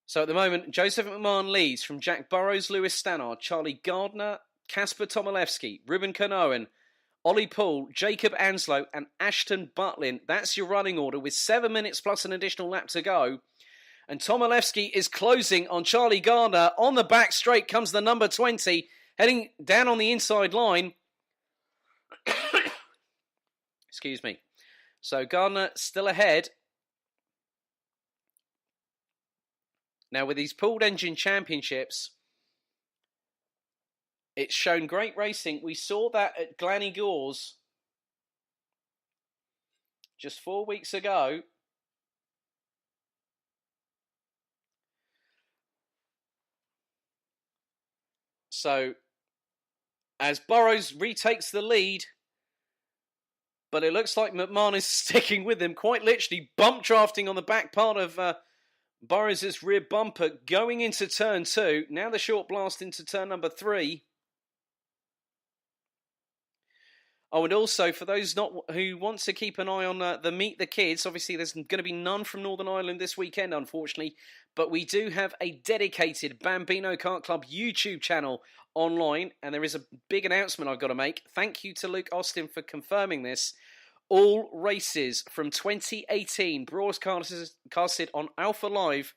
Speaker 1: So at the moment, Joseph McMahon leads from Jack Burrows, Lewis Stannard, Charlie Gardner, Kasper Tomilewski, Ruben Kernowen, Ollie Poole, Jacob Anslow and Ashton Butlin. That's your running order with 7 minutes plus an additional lap to go. And Tomilewski is closing on Charlie Gardner. On the back straight comes the number 20, heading down on the inside line. Excuse me. So Gardner still ahead. Now with these pooled engine championships, it's shown great racing. We saw that at Glanny Gores just 4 weeks ago. So, as Burrows retakes the lead, But it looks like McMahon is sticking with him, quite literally bump drafting on the back part of Burrows' rear bumper going into turn 2. Now the short blast into turn number 3. Oh, and also, for those who want to keep an eye on the Meet the Kids, obviously there's going to be none from Northern Ireland this weekend, unfortunately, but we do have a dedicated Bambino Kart Club YouTube channel online, and there is a big announcement I've got to make. Thank you to Luke Austin for confirming this. All races from 2018 broadcasted on Alpha Live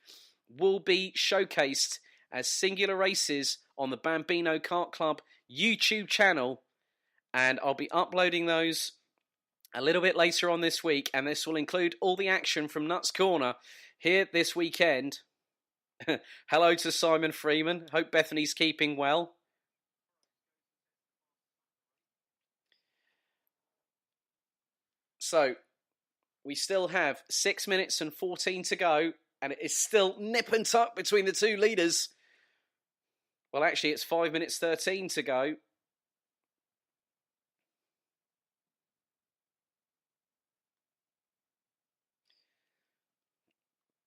Speaker 1: will be showcased as singular races on the Bambino Kart Club YouTube channel. And I'll be uploading those a little bit later on this week. And this will include all the action from Nuts Corner here this weekend. Hello to Simon Freeman. Hope Bethany's keeping well. So, we still have 6 minutes and 14 to go. And it is still nip and tuck between the two leaders. Well, actually, it's 5 minutes 13 to go.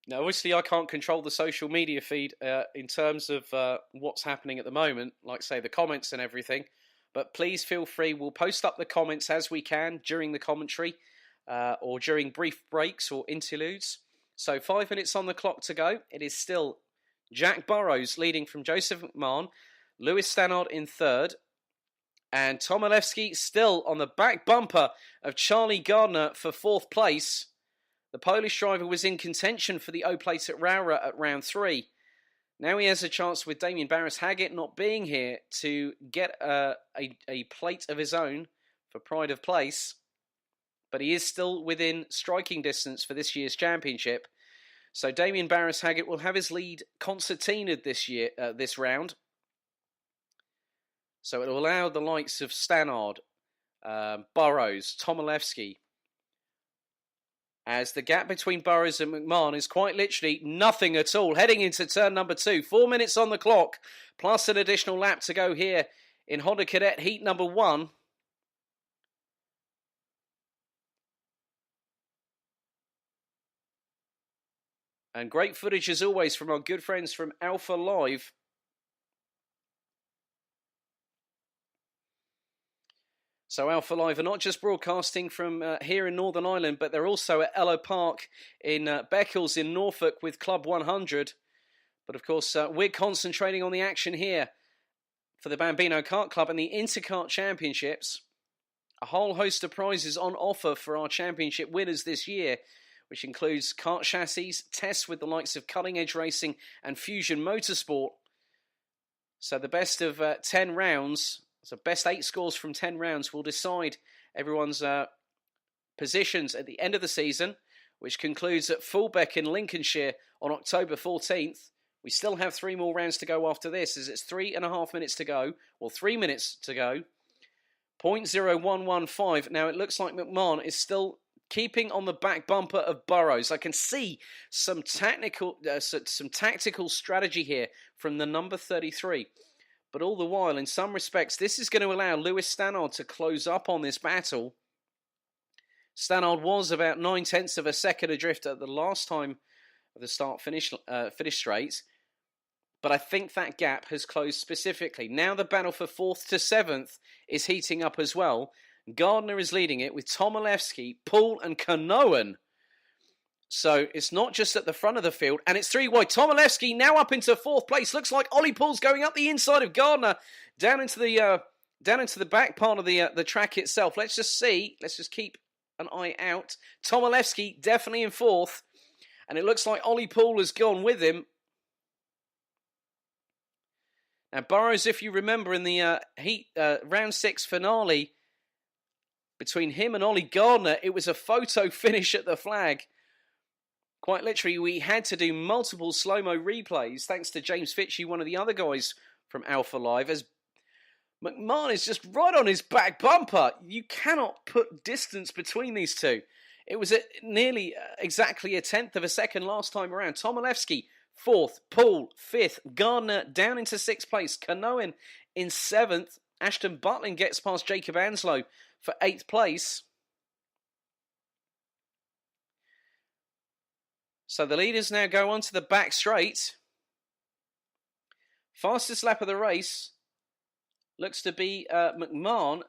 Speaker 1: Now, obviously, I can't control the social media feed in terms of what's happening at the moment, like, say, the comments and everything. But please feel free. We'll post up the comments as we can during the commentary or during brief breaks or interludes. So 5 minutes on the clock to go. It is still Jack Burrows leading from Joseph McMahon, Lewis Stannard in third, and Tom Olewski still on the back bumper of Charlie Gardner for fourth place. The Polish driver was in contention for the O-Plate at Rowra at round 3. Now he has a chance with Damien Barris-Haggett not being here to get a plate of his own for pride of place. But he is still within striking distance for this year's championship. So Damien Barris-Haggett will have his lead concertinaed this round. So it will allow the likes of Stannard, Burrows, Tom Olewski, as the gap between Burrows and McMahon is quite literally nothing at all. Heading into turn number 2. 4 minutes on the clock, plus an additional lap to go here in Honda Cadet Heat number 1. And great footage as always from our good friends from Alpha Live. So Alpha Live are not just broadcasting from here in Northern Ireland, but they're also at Ello Park in Beccles in Norfolk with Club 100. But of course, we're concentrating on the action here for the Bambino Kart Club and the Interkart Championships. A whole host of prizes on offer for our championship winners this year, which includes kart chassis, tests with the likes of Cutting Edge Racing and Fusion Motorsport. So the best of 10 rounds... So best 8 scores from 10 rounds will decide everyone's positions at the end of the season, which concludes at Fulbeck in Lincolnshire on October 14th. We still have 3 more rounds to go after this, as it's 3.5 minutes to go, or 3 minutes to go. 0.0115. Now it looks like McMahon is still keeping on the back bumper of Burrows. I can see some tactical strategy here from the number 33. But all the while, in some respects, this is going to allow Lewis Stannard to close up on this battle. Stannard was about 9/10 of a second adrift at the last time of the start-finish straight. But I think that gap has closed specifically. Now the battle for 4th to 7th is heating up as well. Gardner is leading it with Tom Olewski, Poole and Canoan. So it's not just at the front of the field, and it's 3 wide. Tom Olewski now up into 4th place. Looks like Ollie Poole's going up the inside of Gardner, down into the back part of the track itself. Let's just see. Let's just keep an eye out. Tom Olewski definitely in 4th, and it looks like Ollie Poole has gone with him. Now Burrows, if you remember in the round 6 finale between him and Ollie Gardner, it was a photo finish at the flag. Quite literally, we had to do multiple slow-mo replays, thanks to James Fitchie, one of the other guys from Alpha Live, as McMahon is just right on his back bumper. You cannot put distance between these two. It was at nearly exactly 1/10 of a second last time around. Tom Olewski, 4th. Poole, 5th. Gardner down into 6th place. Canoan in 7th. Ashton Butlin gets past Jacob Anslow for 8th place. So the leaders now go onto the back straight. Fastest lap of the race looks to be McMahon,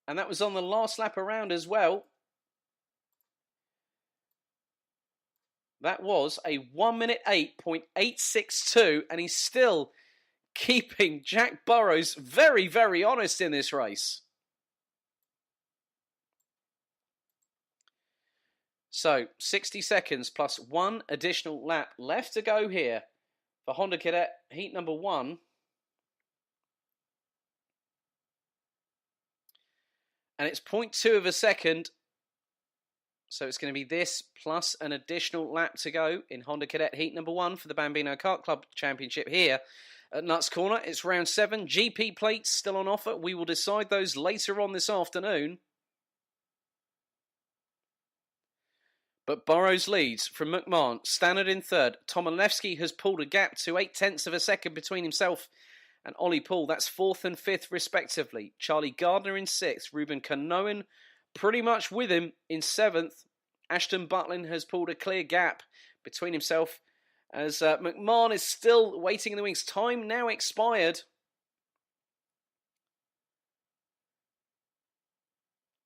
Speaker 1: and that was on the last lap around as well. That was a 1 minute 8.862, and he's still keeping Jack Burrows very, very honest in this race. So, 60 seconds plus one additional lap left to go here for Honda Cadet heat number 1. And it's 0.2 of a second. So it's going to be this plus an additional lap to go in Honda Cadet heat number 1 for the Bambino Kart Club Championship here at Nuts Corner. It's round 7. GP plates still on offer. We will decide those later on this afternoon. But Burrows leads from McMahon, Stannard in third. Tomaszewski has pulled a gap to 0.8 of a second between himself and Ollie Poole. That's 4th and 5th respectively. Charlie Gardner in 6th. Ruben Canoan pretty much with him in 7th. Ashton Butlin has pulled a clear gap between himself as McMahon is still waiting in the wings. Time now expired.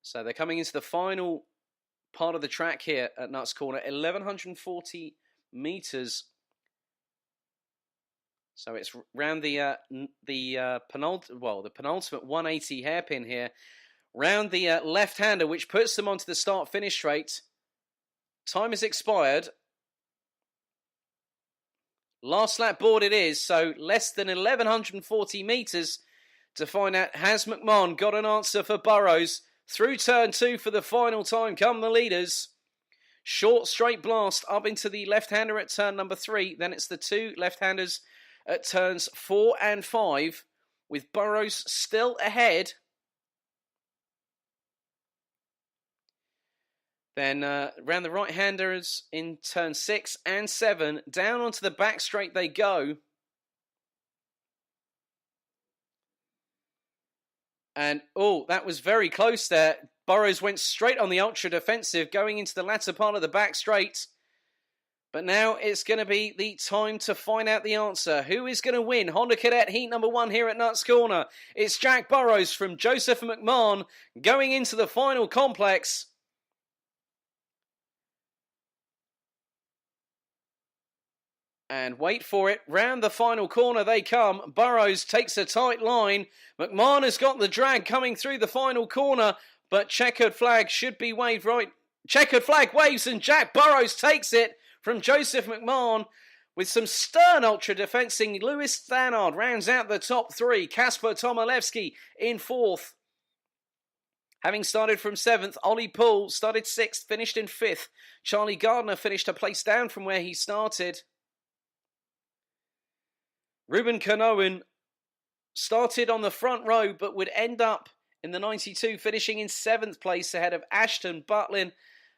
Speaker 1: So they're coming into the final part of the track here at Nuts Corner. 1,140 metres. So it's round the penultimate 180 hairpin here. Round the left-hander, which puts them onto the start-finish straight. Time has expired. Last lap board it is, so less than 1,140 metres to find out, has McMahon got an answer for Burrows? Through turn 2 for the final time come the leaders. Short straight blast up into the left-hander at turn number 3. Then it's the 2 left-handers at turns 4 and 5, with Burrows still ahead. Then round the right-handers in turn 6 and 7. Down onto the back straight they go. And, that was very close there. Burrows went straight on the ultra-defensive, going into the latter part of the back straight. But now it's going to be the time to find out the answer. Who is going to win Honda Cadet heat number 1 here at Nuts Corner? It's Jack Burrows from Joseph McMahon going into the final complex. And wait for it, round the final corner they come. Burrows takes a tight line. McMahon has got the drag coming through the final corner, but checkered flag should be waved right. Checkered flag waves and Jack Burrows takes it from Joseph McMahon with some stern ultra-defensing. Lewis Stannard rounds out the top 3. Kasper Tomaszewski in 4th. Having started from 7th, Ollie Poole started 6th, finished in 5th. Charlie Gardner finished a place down from where he started. Ruben Canoan started on the front row but would end up in the 92, finishing in 7th place ahead of Ashton Butlin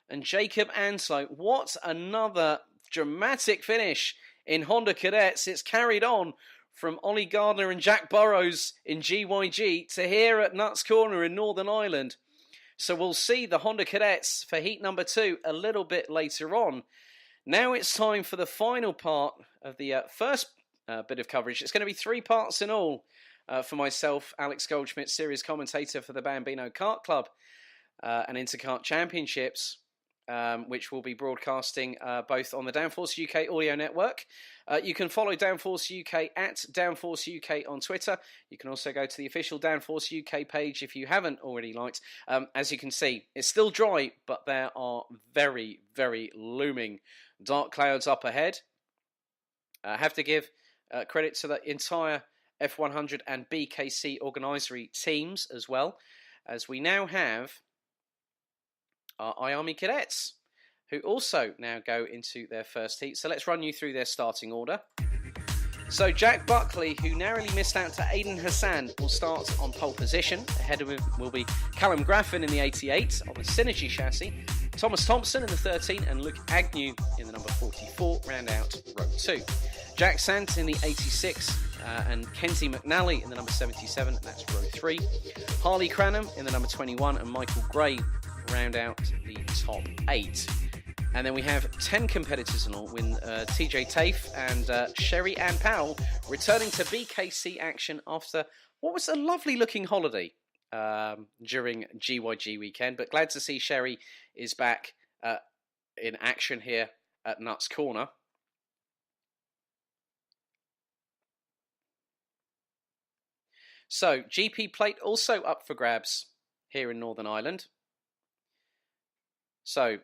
Speaker 1: and Jacob Anslow. What another dramatic finish in Honda Cadets. It's carried on from Ollie Gardner and Jack Burrows in GYG to here at Nuts Corner in Northern Ireland. So we'll see the Honda Cadets for heat number 2 a little bit later on. Now it's time for the final part of the first bit of coverage. It's going to be 3 parts in all for myself, Alex Goldschmidt, series commentator for the Bambino Kart Club and Interkart Championships, which will be broadcasting both on the Downforce UK audio network. You can follow Downforce UK at Downforce UK on Twitter. You can also go to the official Downforce UK page if you haven't already liked. As you can see, it's still dry, but there are very, very looming dark clouds up ahead. I have to give credit to the entire F100 and BKC organisery teams as well, as we now have our iArmy cadets, who also now go into their first heat. So let's run you through their starting order. So Jack Buckley, who narrowly missed out to Aidan Hassan, will start on pole position. Ahead of him will be Callum Graffin in the 88 on the Synergy chassis, Thomas Thompson in the 13 and Luke Agnew in the number 44 round out row 2. Jack Sant in the 86 and Kenzie McNally in the number 77, and that's row 3. Harley Cranham in the number 21 and Michael Gray round out the top 8. And then we have 10 competitors in all, with TJ Tafe and Sherry Ann Powell returning to BKC action after what was a lovely looking holiday during GYG weekend. But glad to see Sherry is back in action here at Nuts Corner. So, GP plate also up for grabs here in Northern Ireland. So,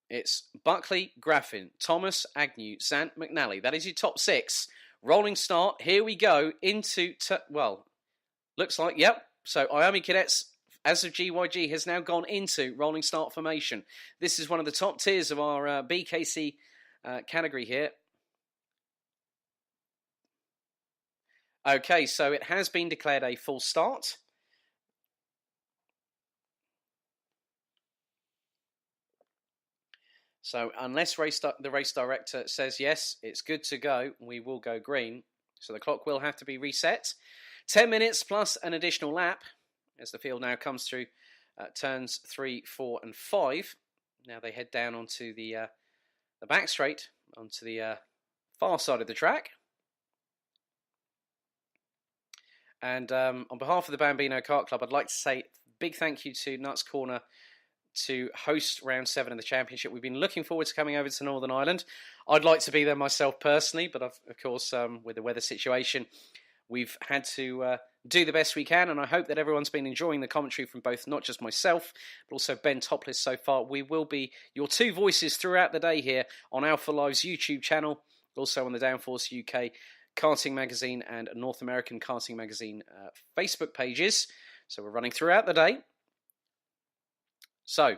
Speaker 1: it's Buckley, Graffin, Thomas, Agnew, Sant, McNally. That is your top 6. Rolling start. Here we go into, looks like, yep. So, Iami Cadets, as of GYG, has now gone into rolling start formation. This is one of the top tiers of our BKC category here. Okay, so it has been declared a full start. So unless the race director says, yes, it's good to go, we will go green. So the clock will have to be reset. 10 minutes plus an additional lap as the field now comes through turns 3, 4 and 5. Now they head down onto the back straight, onto the far side of the track. And on behalf of the Bambino Kart Club, I'd like to say big thank you to Nuts Corner to host round 7 of the championship. We've been looking forward to coming over to Northern Ireland. I'd like to be there myself personally, but of course, with the weather situation, we've had to do the best we can, and I hope that everyone's been enjoying the commentary from both, not just myself, but also Ben Topless so far. We will be your 2 voices throughout the day here on Alpha Live's YouTube channel, also on the Downforce UK Karting Magazine and North American Karting Magazine Facebook pages. So we're running throughout the day. So,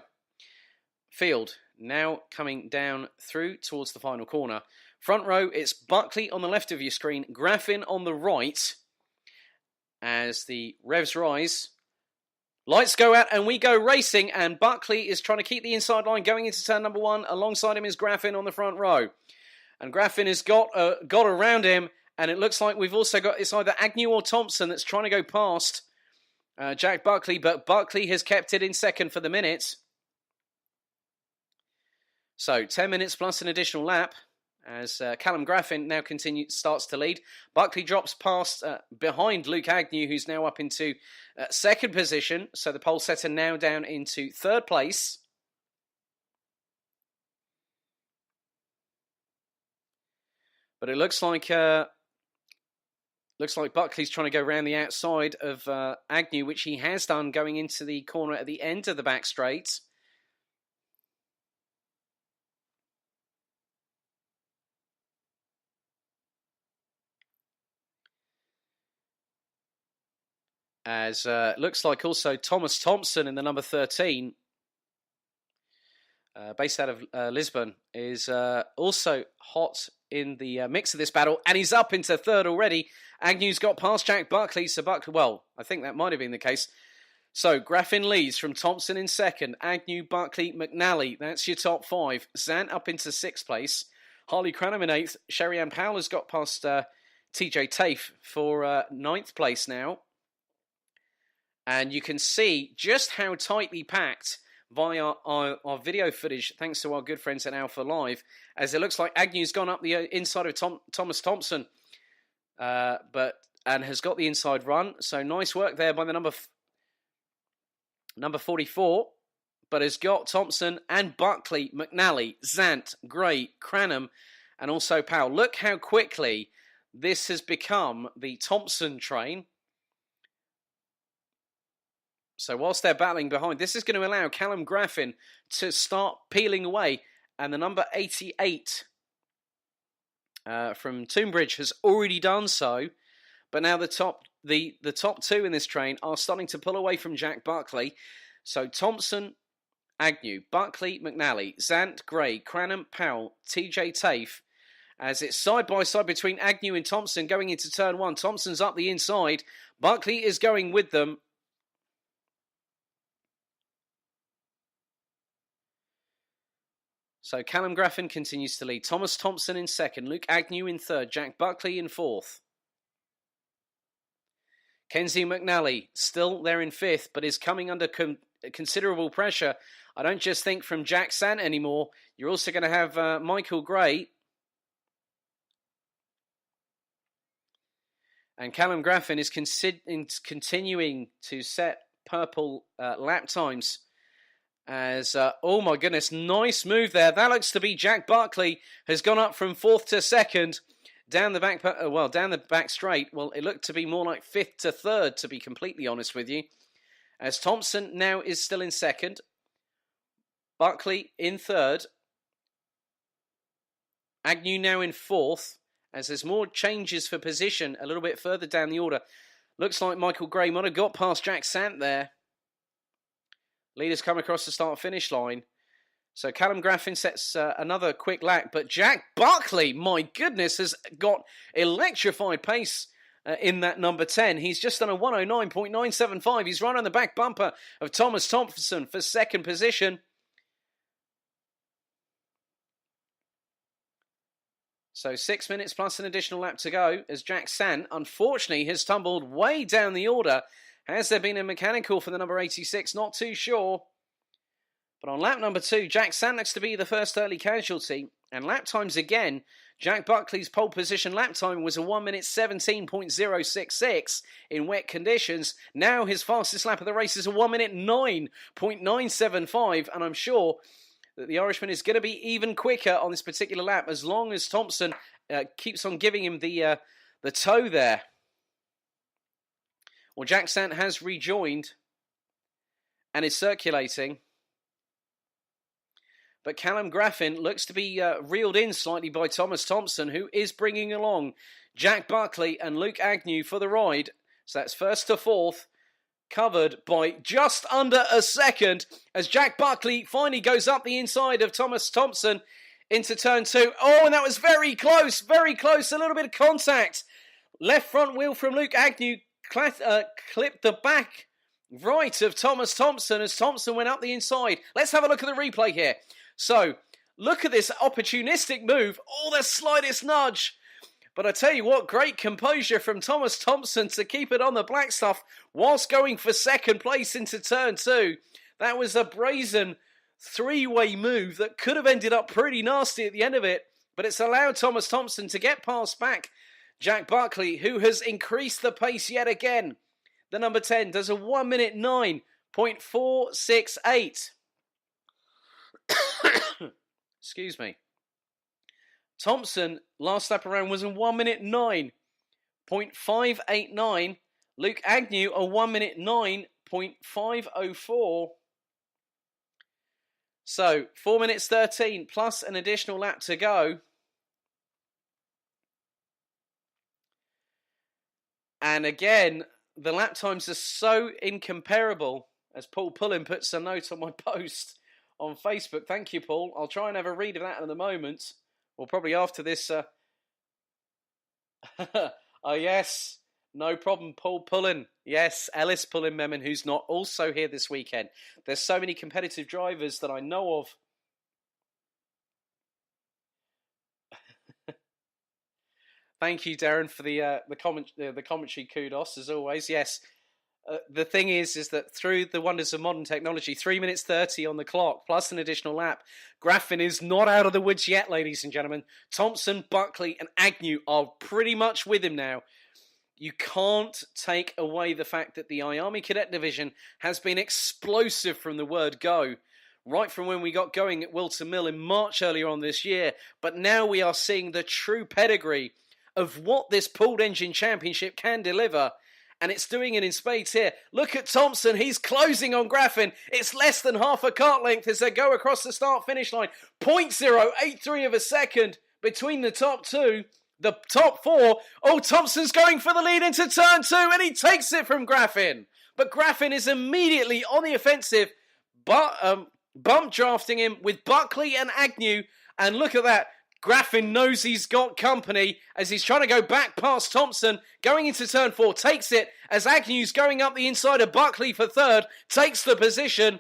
Speaker 1: field now coming down through towards the final corner. Front row, it's Buckley on the left of your screen, Graffin on the right. As the revs rise, lights go out and we go racing, and Buckley is trying to keep the inside line going into turn number 1. Alongside him is Graffin on the front row. And Graffin has got around him, and it looks like we've also got, it's either Agnew or Thompson that's trying to go past Jack Buckley, but Buckley has kept it in second for the minute. So 10 minutes plus an additional lap as Callum Graffin now starts to lead. Buckley drops past behind Luke Agnew, who's now up into second position. So the pole setter now down into third place. But it looks like Buckley's trying to go around the outside of Agnew, which he has done going into the corner at the end of the back straight. As looks like also Thomas Thompson in the number 13, based out of Lisbon, is also hot in the mix of this battle, and he's up into third already. Agnew's got past Jack Buckley, so Buckley, well, I think that might have been the case. So Graffin leads from Thompson in second, Agnew, Buckley, McNally, that's your top 5. Zant up into 6th place, Harley Cranham in 8th, Sherry Ann Powell has got past TJ Tafe for 9th place now. And you can see just how tightly packed via our video footage, thanks to our good friends at Alpha Live, as it looks like Agnew's gone up the inside of Thomas Thompson, and has got the inside run. So nice work there by the number 44, but has got Thompson and Buckley, McNally, Zant, Gray, Cranham, and also Powell. Look how quickly this has become the Thompson train. So whilst they're battling behind, this is going to allow Callum Graffin to start peeling away. And the number 88 from Toonbridge has already done so. But now the top 2 in this train are starting to pull away from Jack Buckley. So Thompson, Agnew, Buckley, McNally, Zant, Gray, Cranham, Powell, TJ Tafe. As it's side by side between Agnew and Thompson going into turn 1. Thompson's up the inside. Buckley is going with them. So Callum Graffin continues to lead. Thomas Thompson in second. Luke Agnew in third. Jack Buckley in fourth. Kenzie McNally still there in fifth, but is coming under considerable pressure. I don't just think from Jack Sant anymore. You're also going to have Michael Gray and Callum Graffin is continuing to set purple lap times. As, oh my goodness, nice move there. That looks to be Jack Buckley has gone up from 4th to 2nd. Down the back straight. Well, it looked to be more like 5th to 3rd, to be completely honest with you. As Thompson now is still in 2nd. Buckley in 3rd. Agnew now in 4th. As there's more changes for position a little bit further down the order. Looks like Michael Gray might have got past Jack Sant there. Leaders come across the start-finish line. So Callum Graffin sets another quick lap. But Jack Buckley, my goodness, has got electrified pace in that number 10. He's just done a 109.975. He's right on the back bumper of Thomas Thompson for 2nd position. So 6 minutes plus an additional lap to go as Jack Sant, unfortunately, has tumbled way down the order. Has there been a mechanical for the number 86? Not too sure. But on lap number 2, Jack Sant looks to be the first early casualty. And lap times again, Jack Buckley's pole position lap time was a 1 minute 17.066 in wet conditions. Now his fastest lap of the race is a 1 minute 9.975. And I'm sure that the Irishman is going to be even quicker on this particular lap as long as Thompson keeps on giving him the tow there. Well, Jack Sant has rejoined and is circulating. But Callum Graffin looks to be reeled in slightly by Thomas Thompson, who is bringing along Jack Buckley and Luke Agnew for the ride. So that's 1st to 4th, covered by just under a second as Jack Buckley finally goes up the inside of Thomas Thompson into turn 2. Oh, and that was very close, a little bit of contact. Left front wheel from Luke Agnew clipped the back right of Thomas Thompson as Thompson went up the inside. Let's have a look at the replay here. So, look at this opportunistic move. Oh, the slightest nudge. But I tell you what, great composure from Thomas Thompson to keep it on the black stuff whilst going for 2nd place into turn 2. That was a brazen 3-way move that could have ended up pretty nasty at the end of it. But it's allowed Thomas Thompson to get past back Jack Buckley, who has increased the pace yet again. The number 10 does a 1 minute 9.468. Excuse me. Thompson, last lap around, was a 1 minute 9.589. Luke Agnew, a 1 minute 9.504. So, 4 minutes 13 plus an additional lap to go. And again, the lap times are so incomparable, as Paul Pullen puts a note on my post on Facebook. Thank you, Paul. I'll try and have a read of that in a moment. Or probably after this. Oh, yes. No problem, Paul Pullen. Yes, Ellis Pullen-Memon, who's not also here this weekend. There's so many competitive drivers that I know of. Thank you, Darren, for the commentary kudos, as always. Yes, the thing is that through the wonders of modern technology, 3 minutes 30 on the clock, plus an additional lap, Graffin is not out of the woods yet, ladies and gentlemen. Thompson, Buckley and Agnew are pretty much with him now. You can't take away the fact that the Army Cadet Division has been explosive from the word go. Right from when we got going at Wilton Mill in March earlier on this year. But now we are seeing the true pedigree of what this pooled engine championship can deliver. And it's doing it in spades here. Look at Thompson. He's closing on Graffin. It's less than half a kart length as they go across the start-finish line. 0.083 of a second between the top two. The top four. Oh, Thompson's going for the lead into turn 2 and he takes it from Graffin. But Graffin is immediately on the offensive, but bump drafting him with Buckley and Agnew. And look at that. Graffin knows he's got company as he's trying to go back past Thompson. Going into turn 4, takes it as Agnew's going up the inside of Buckley for 3rd. Takes the position.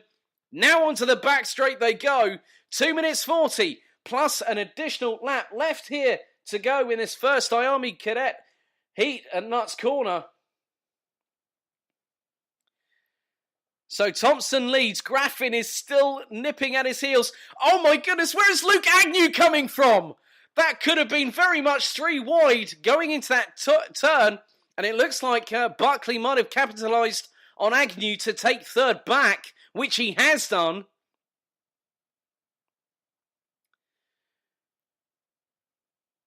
Speaker 1: Now onto the back straight they go. 2 minutes 40 plus an additional lap left here to go in this first Army Cadet heat at Nuts Corner. So Thompson leads. Graffin is still nipping at his heels. Oh my goodness, where is Luke Agnew coming from? That could have been very much 3 wide going into that turn. And it looks like Buckley might have capitalised on Agnew to take third back, which he has done.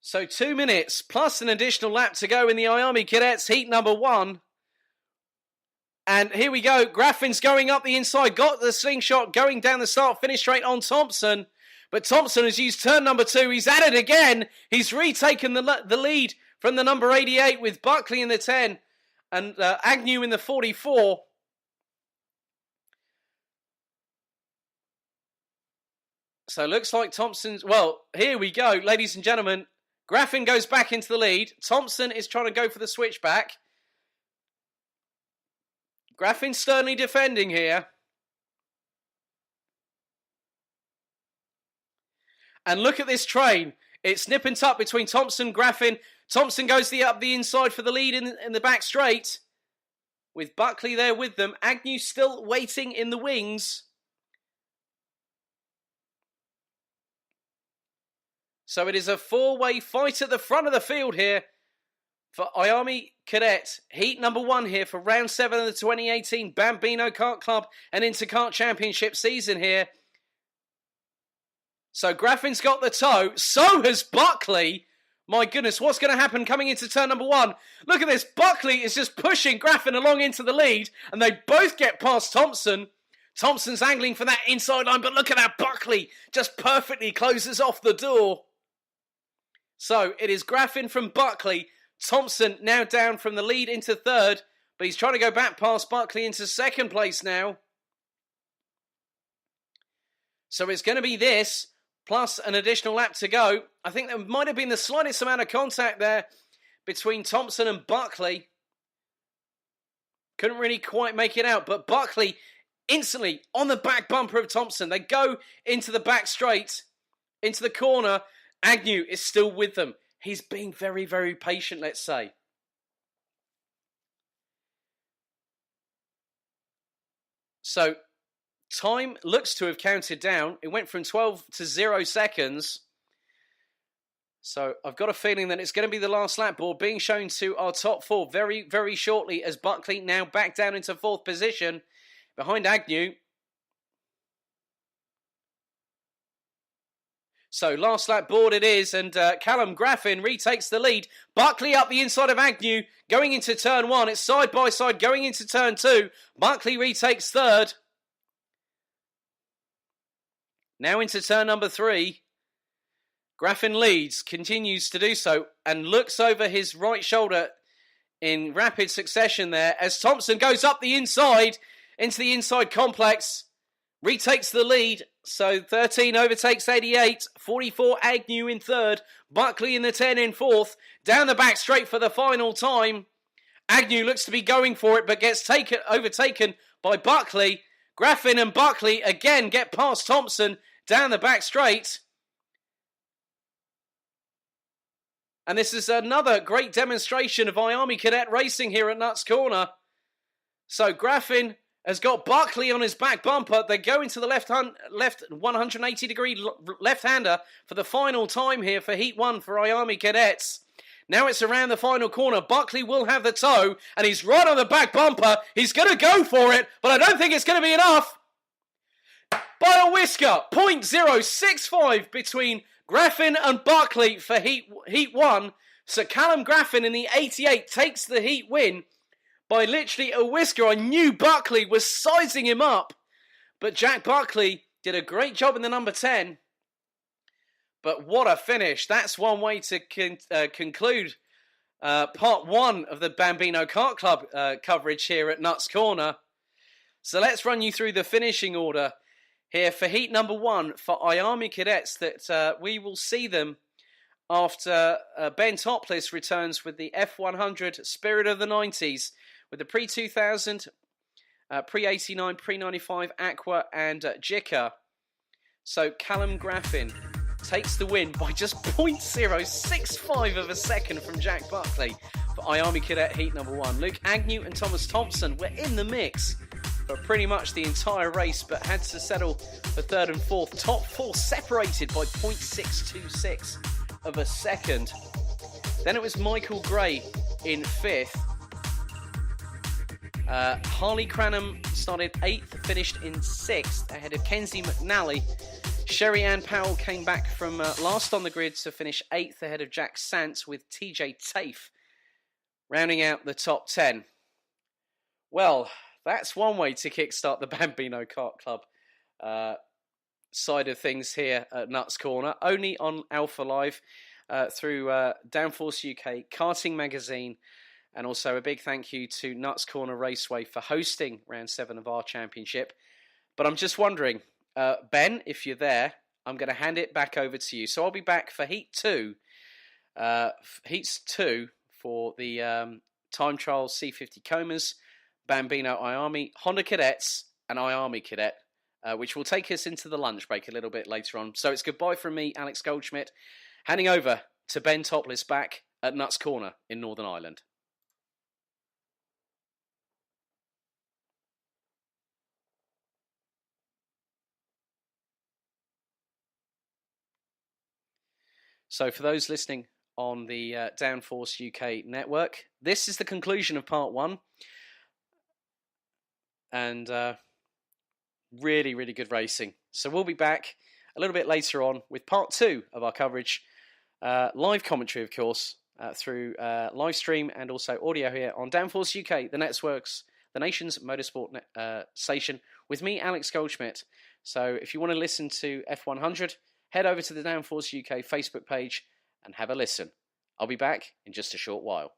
Speaker 1: So 2 minutes plus an additional lap to go in the Army Cadets heat number 1. And here we go. Graffin's going up the inside. Got the slingshot going down the start-finish straight on Thompson. But Thompson has used turn number 2. He's at it again. He's retaken the lead from the number 88 with Buckley in the 10 and Agnew in the 44. So looks like Thompson's... Well, here we go, ladies and gentlemen. Graffin goes back into the lead. Thompson is trying to go for the switchback. Graffin sternly defending here. And look at this train. It's nip and tuck between Thompson and Graffin. Thompson goes up the inside for the lead in the back straight. With Buckley there with them. Agnew still waiting in the wings. So it is a 4-way fight at the front of the field here for Army Cadet. Heat number 1 here for round 7 of the 2018 Bambino Kart Club and Interkart Championship season here. So Graffin's got the toe. So has Buckley. My goodness, what's going to happen coming into turn number 1? Look at this. Buckley is just pushing Graffin along into the lead. And they both get past Thompson. Thompson's angling for that inside line. But look at that. Buckley just perfectly closes off the door. So it is Graffin from Buckley. Thompson now down from the lead into third. But he's trying to go back past Buckley into second place now. So it's going to be this, plus an additional lap to go. I think there might have been the slightest amount of contact there between Thompson and Buckley. Couldn't really quite make it out, but Buckley instantly on the back bumper of Thompson. They go into the back straight, into the corner. Agnew is still with them. He's being very, very patient, let's say. So time looks to have counted down. It went from 12 to 0 seconds. So I've got a feeling that it's going to be the last lap board being shown to our top 4 very, very shortly as Buckley now back down into 4th position behind Agnew. So last lap board it is, and Callum Graffin retakes the lead. Buckley up the inside of Agnew, going into turn 1. It's side by side going into turn 2. Buckley retakes third. Now into turn number 3. Graffin leads, continues to do so, and looks over his right shoulder in rapid succession there as Thompson goes up the inside into the inside complex. Retakes the lead, so 13 overtakes 88, 44 Agnew in third, Buckley in the 10 in fourth, down the back straight for the final time. Agnew looks to be going for it, but gets overtaken by Buckley. Graffin and Buckley again get past Thompson down the back straight. And this is another great demonstration of Army Cadet racing here at Nuts Corner. So Graffin has got Buckley on his back bumper. They go into the left 180-degree left-hander for the final time here for Heat 1 for Army Cadets. Now it's around the final corner. Buckley will have the toe, and he's right on the back bumper. He's going to go for it, but I don't think it's going to be enough. By a whisker, 0.065 between Graffin and Buckley for Heat 1. So Callum Graffin in the 88 takes the Heat win by literally a whisker. I knew Buckley was sizing him up, but Jack Buckley did a great job in the number 10. But what a finish. That's one way to conclude part 1 of the Bambino Kart Club coverage here at Nuts Corner. So let's run you through the finishing order here for Heat number 1 for Army Cadets that we will see them after Ben Topless returns with the F100 Spirit of the 90s with the pre-2000, pre-89, pre-95 Aqua and Jika. So Callum Graffin takes the win by just 0.065 of a second from Jack Buckley for Army Cadet Heat number 1. Luke Agnew and Thomas Thompson were in the mix for pretty much the entire race, but had to settle for third and fourth. Top four separated by 0.626 of a second. Then it was Michael Gray in fifth. Harley Cranham started 8th, finished in 6th, ahead of Kenzie McNally. Sherry Ann Powell came back from last on the grid to finish 8th, ahead of Jack Sant, with TJ Tafe rounding out the top 10. Well, that's one way to kickstart the Bambino Kart Club side of things here at Nuts Corner, only on Alpha Live through Downforce UK, Karting Magazine, and also a big thank you to Nuts Corner Raceway for hosting round 7 of our championship. But I'm just wondering, Ben, if you're there, I'm going to hand it back over to you. So I'll be back for Heat 2. Heats 2 for the Time Trial C50 Comas, Bambino iArmy, Honda Cadets, and iArmy Cadet, which will take us into the lunch break a little bit later on. So it's goodbye from me, Alex Goldschmidt, handing over to Ben Topless back at Nuts Corner in Northern Ireland. So for those listening on the Downforce UK network, this is the conclusion of part 1. And really, really good racing. So we'll be back a little bit later on with part 2 of our coverage. Live commentary, of course, through live stream and also audio here on Downforce UK, the nation's motorsport station, with me, Alex Goldschmidt. So if you want to listen to F100, head over to the Downforce UK Facebook page and have a listen. I'll be back in just a short while.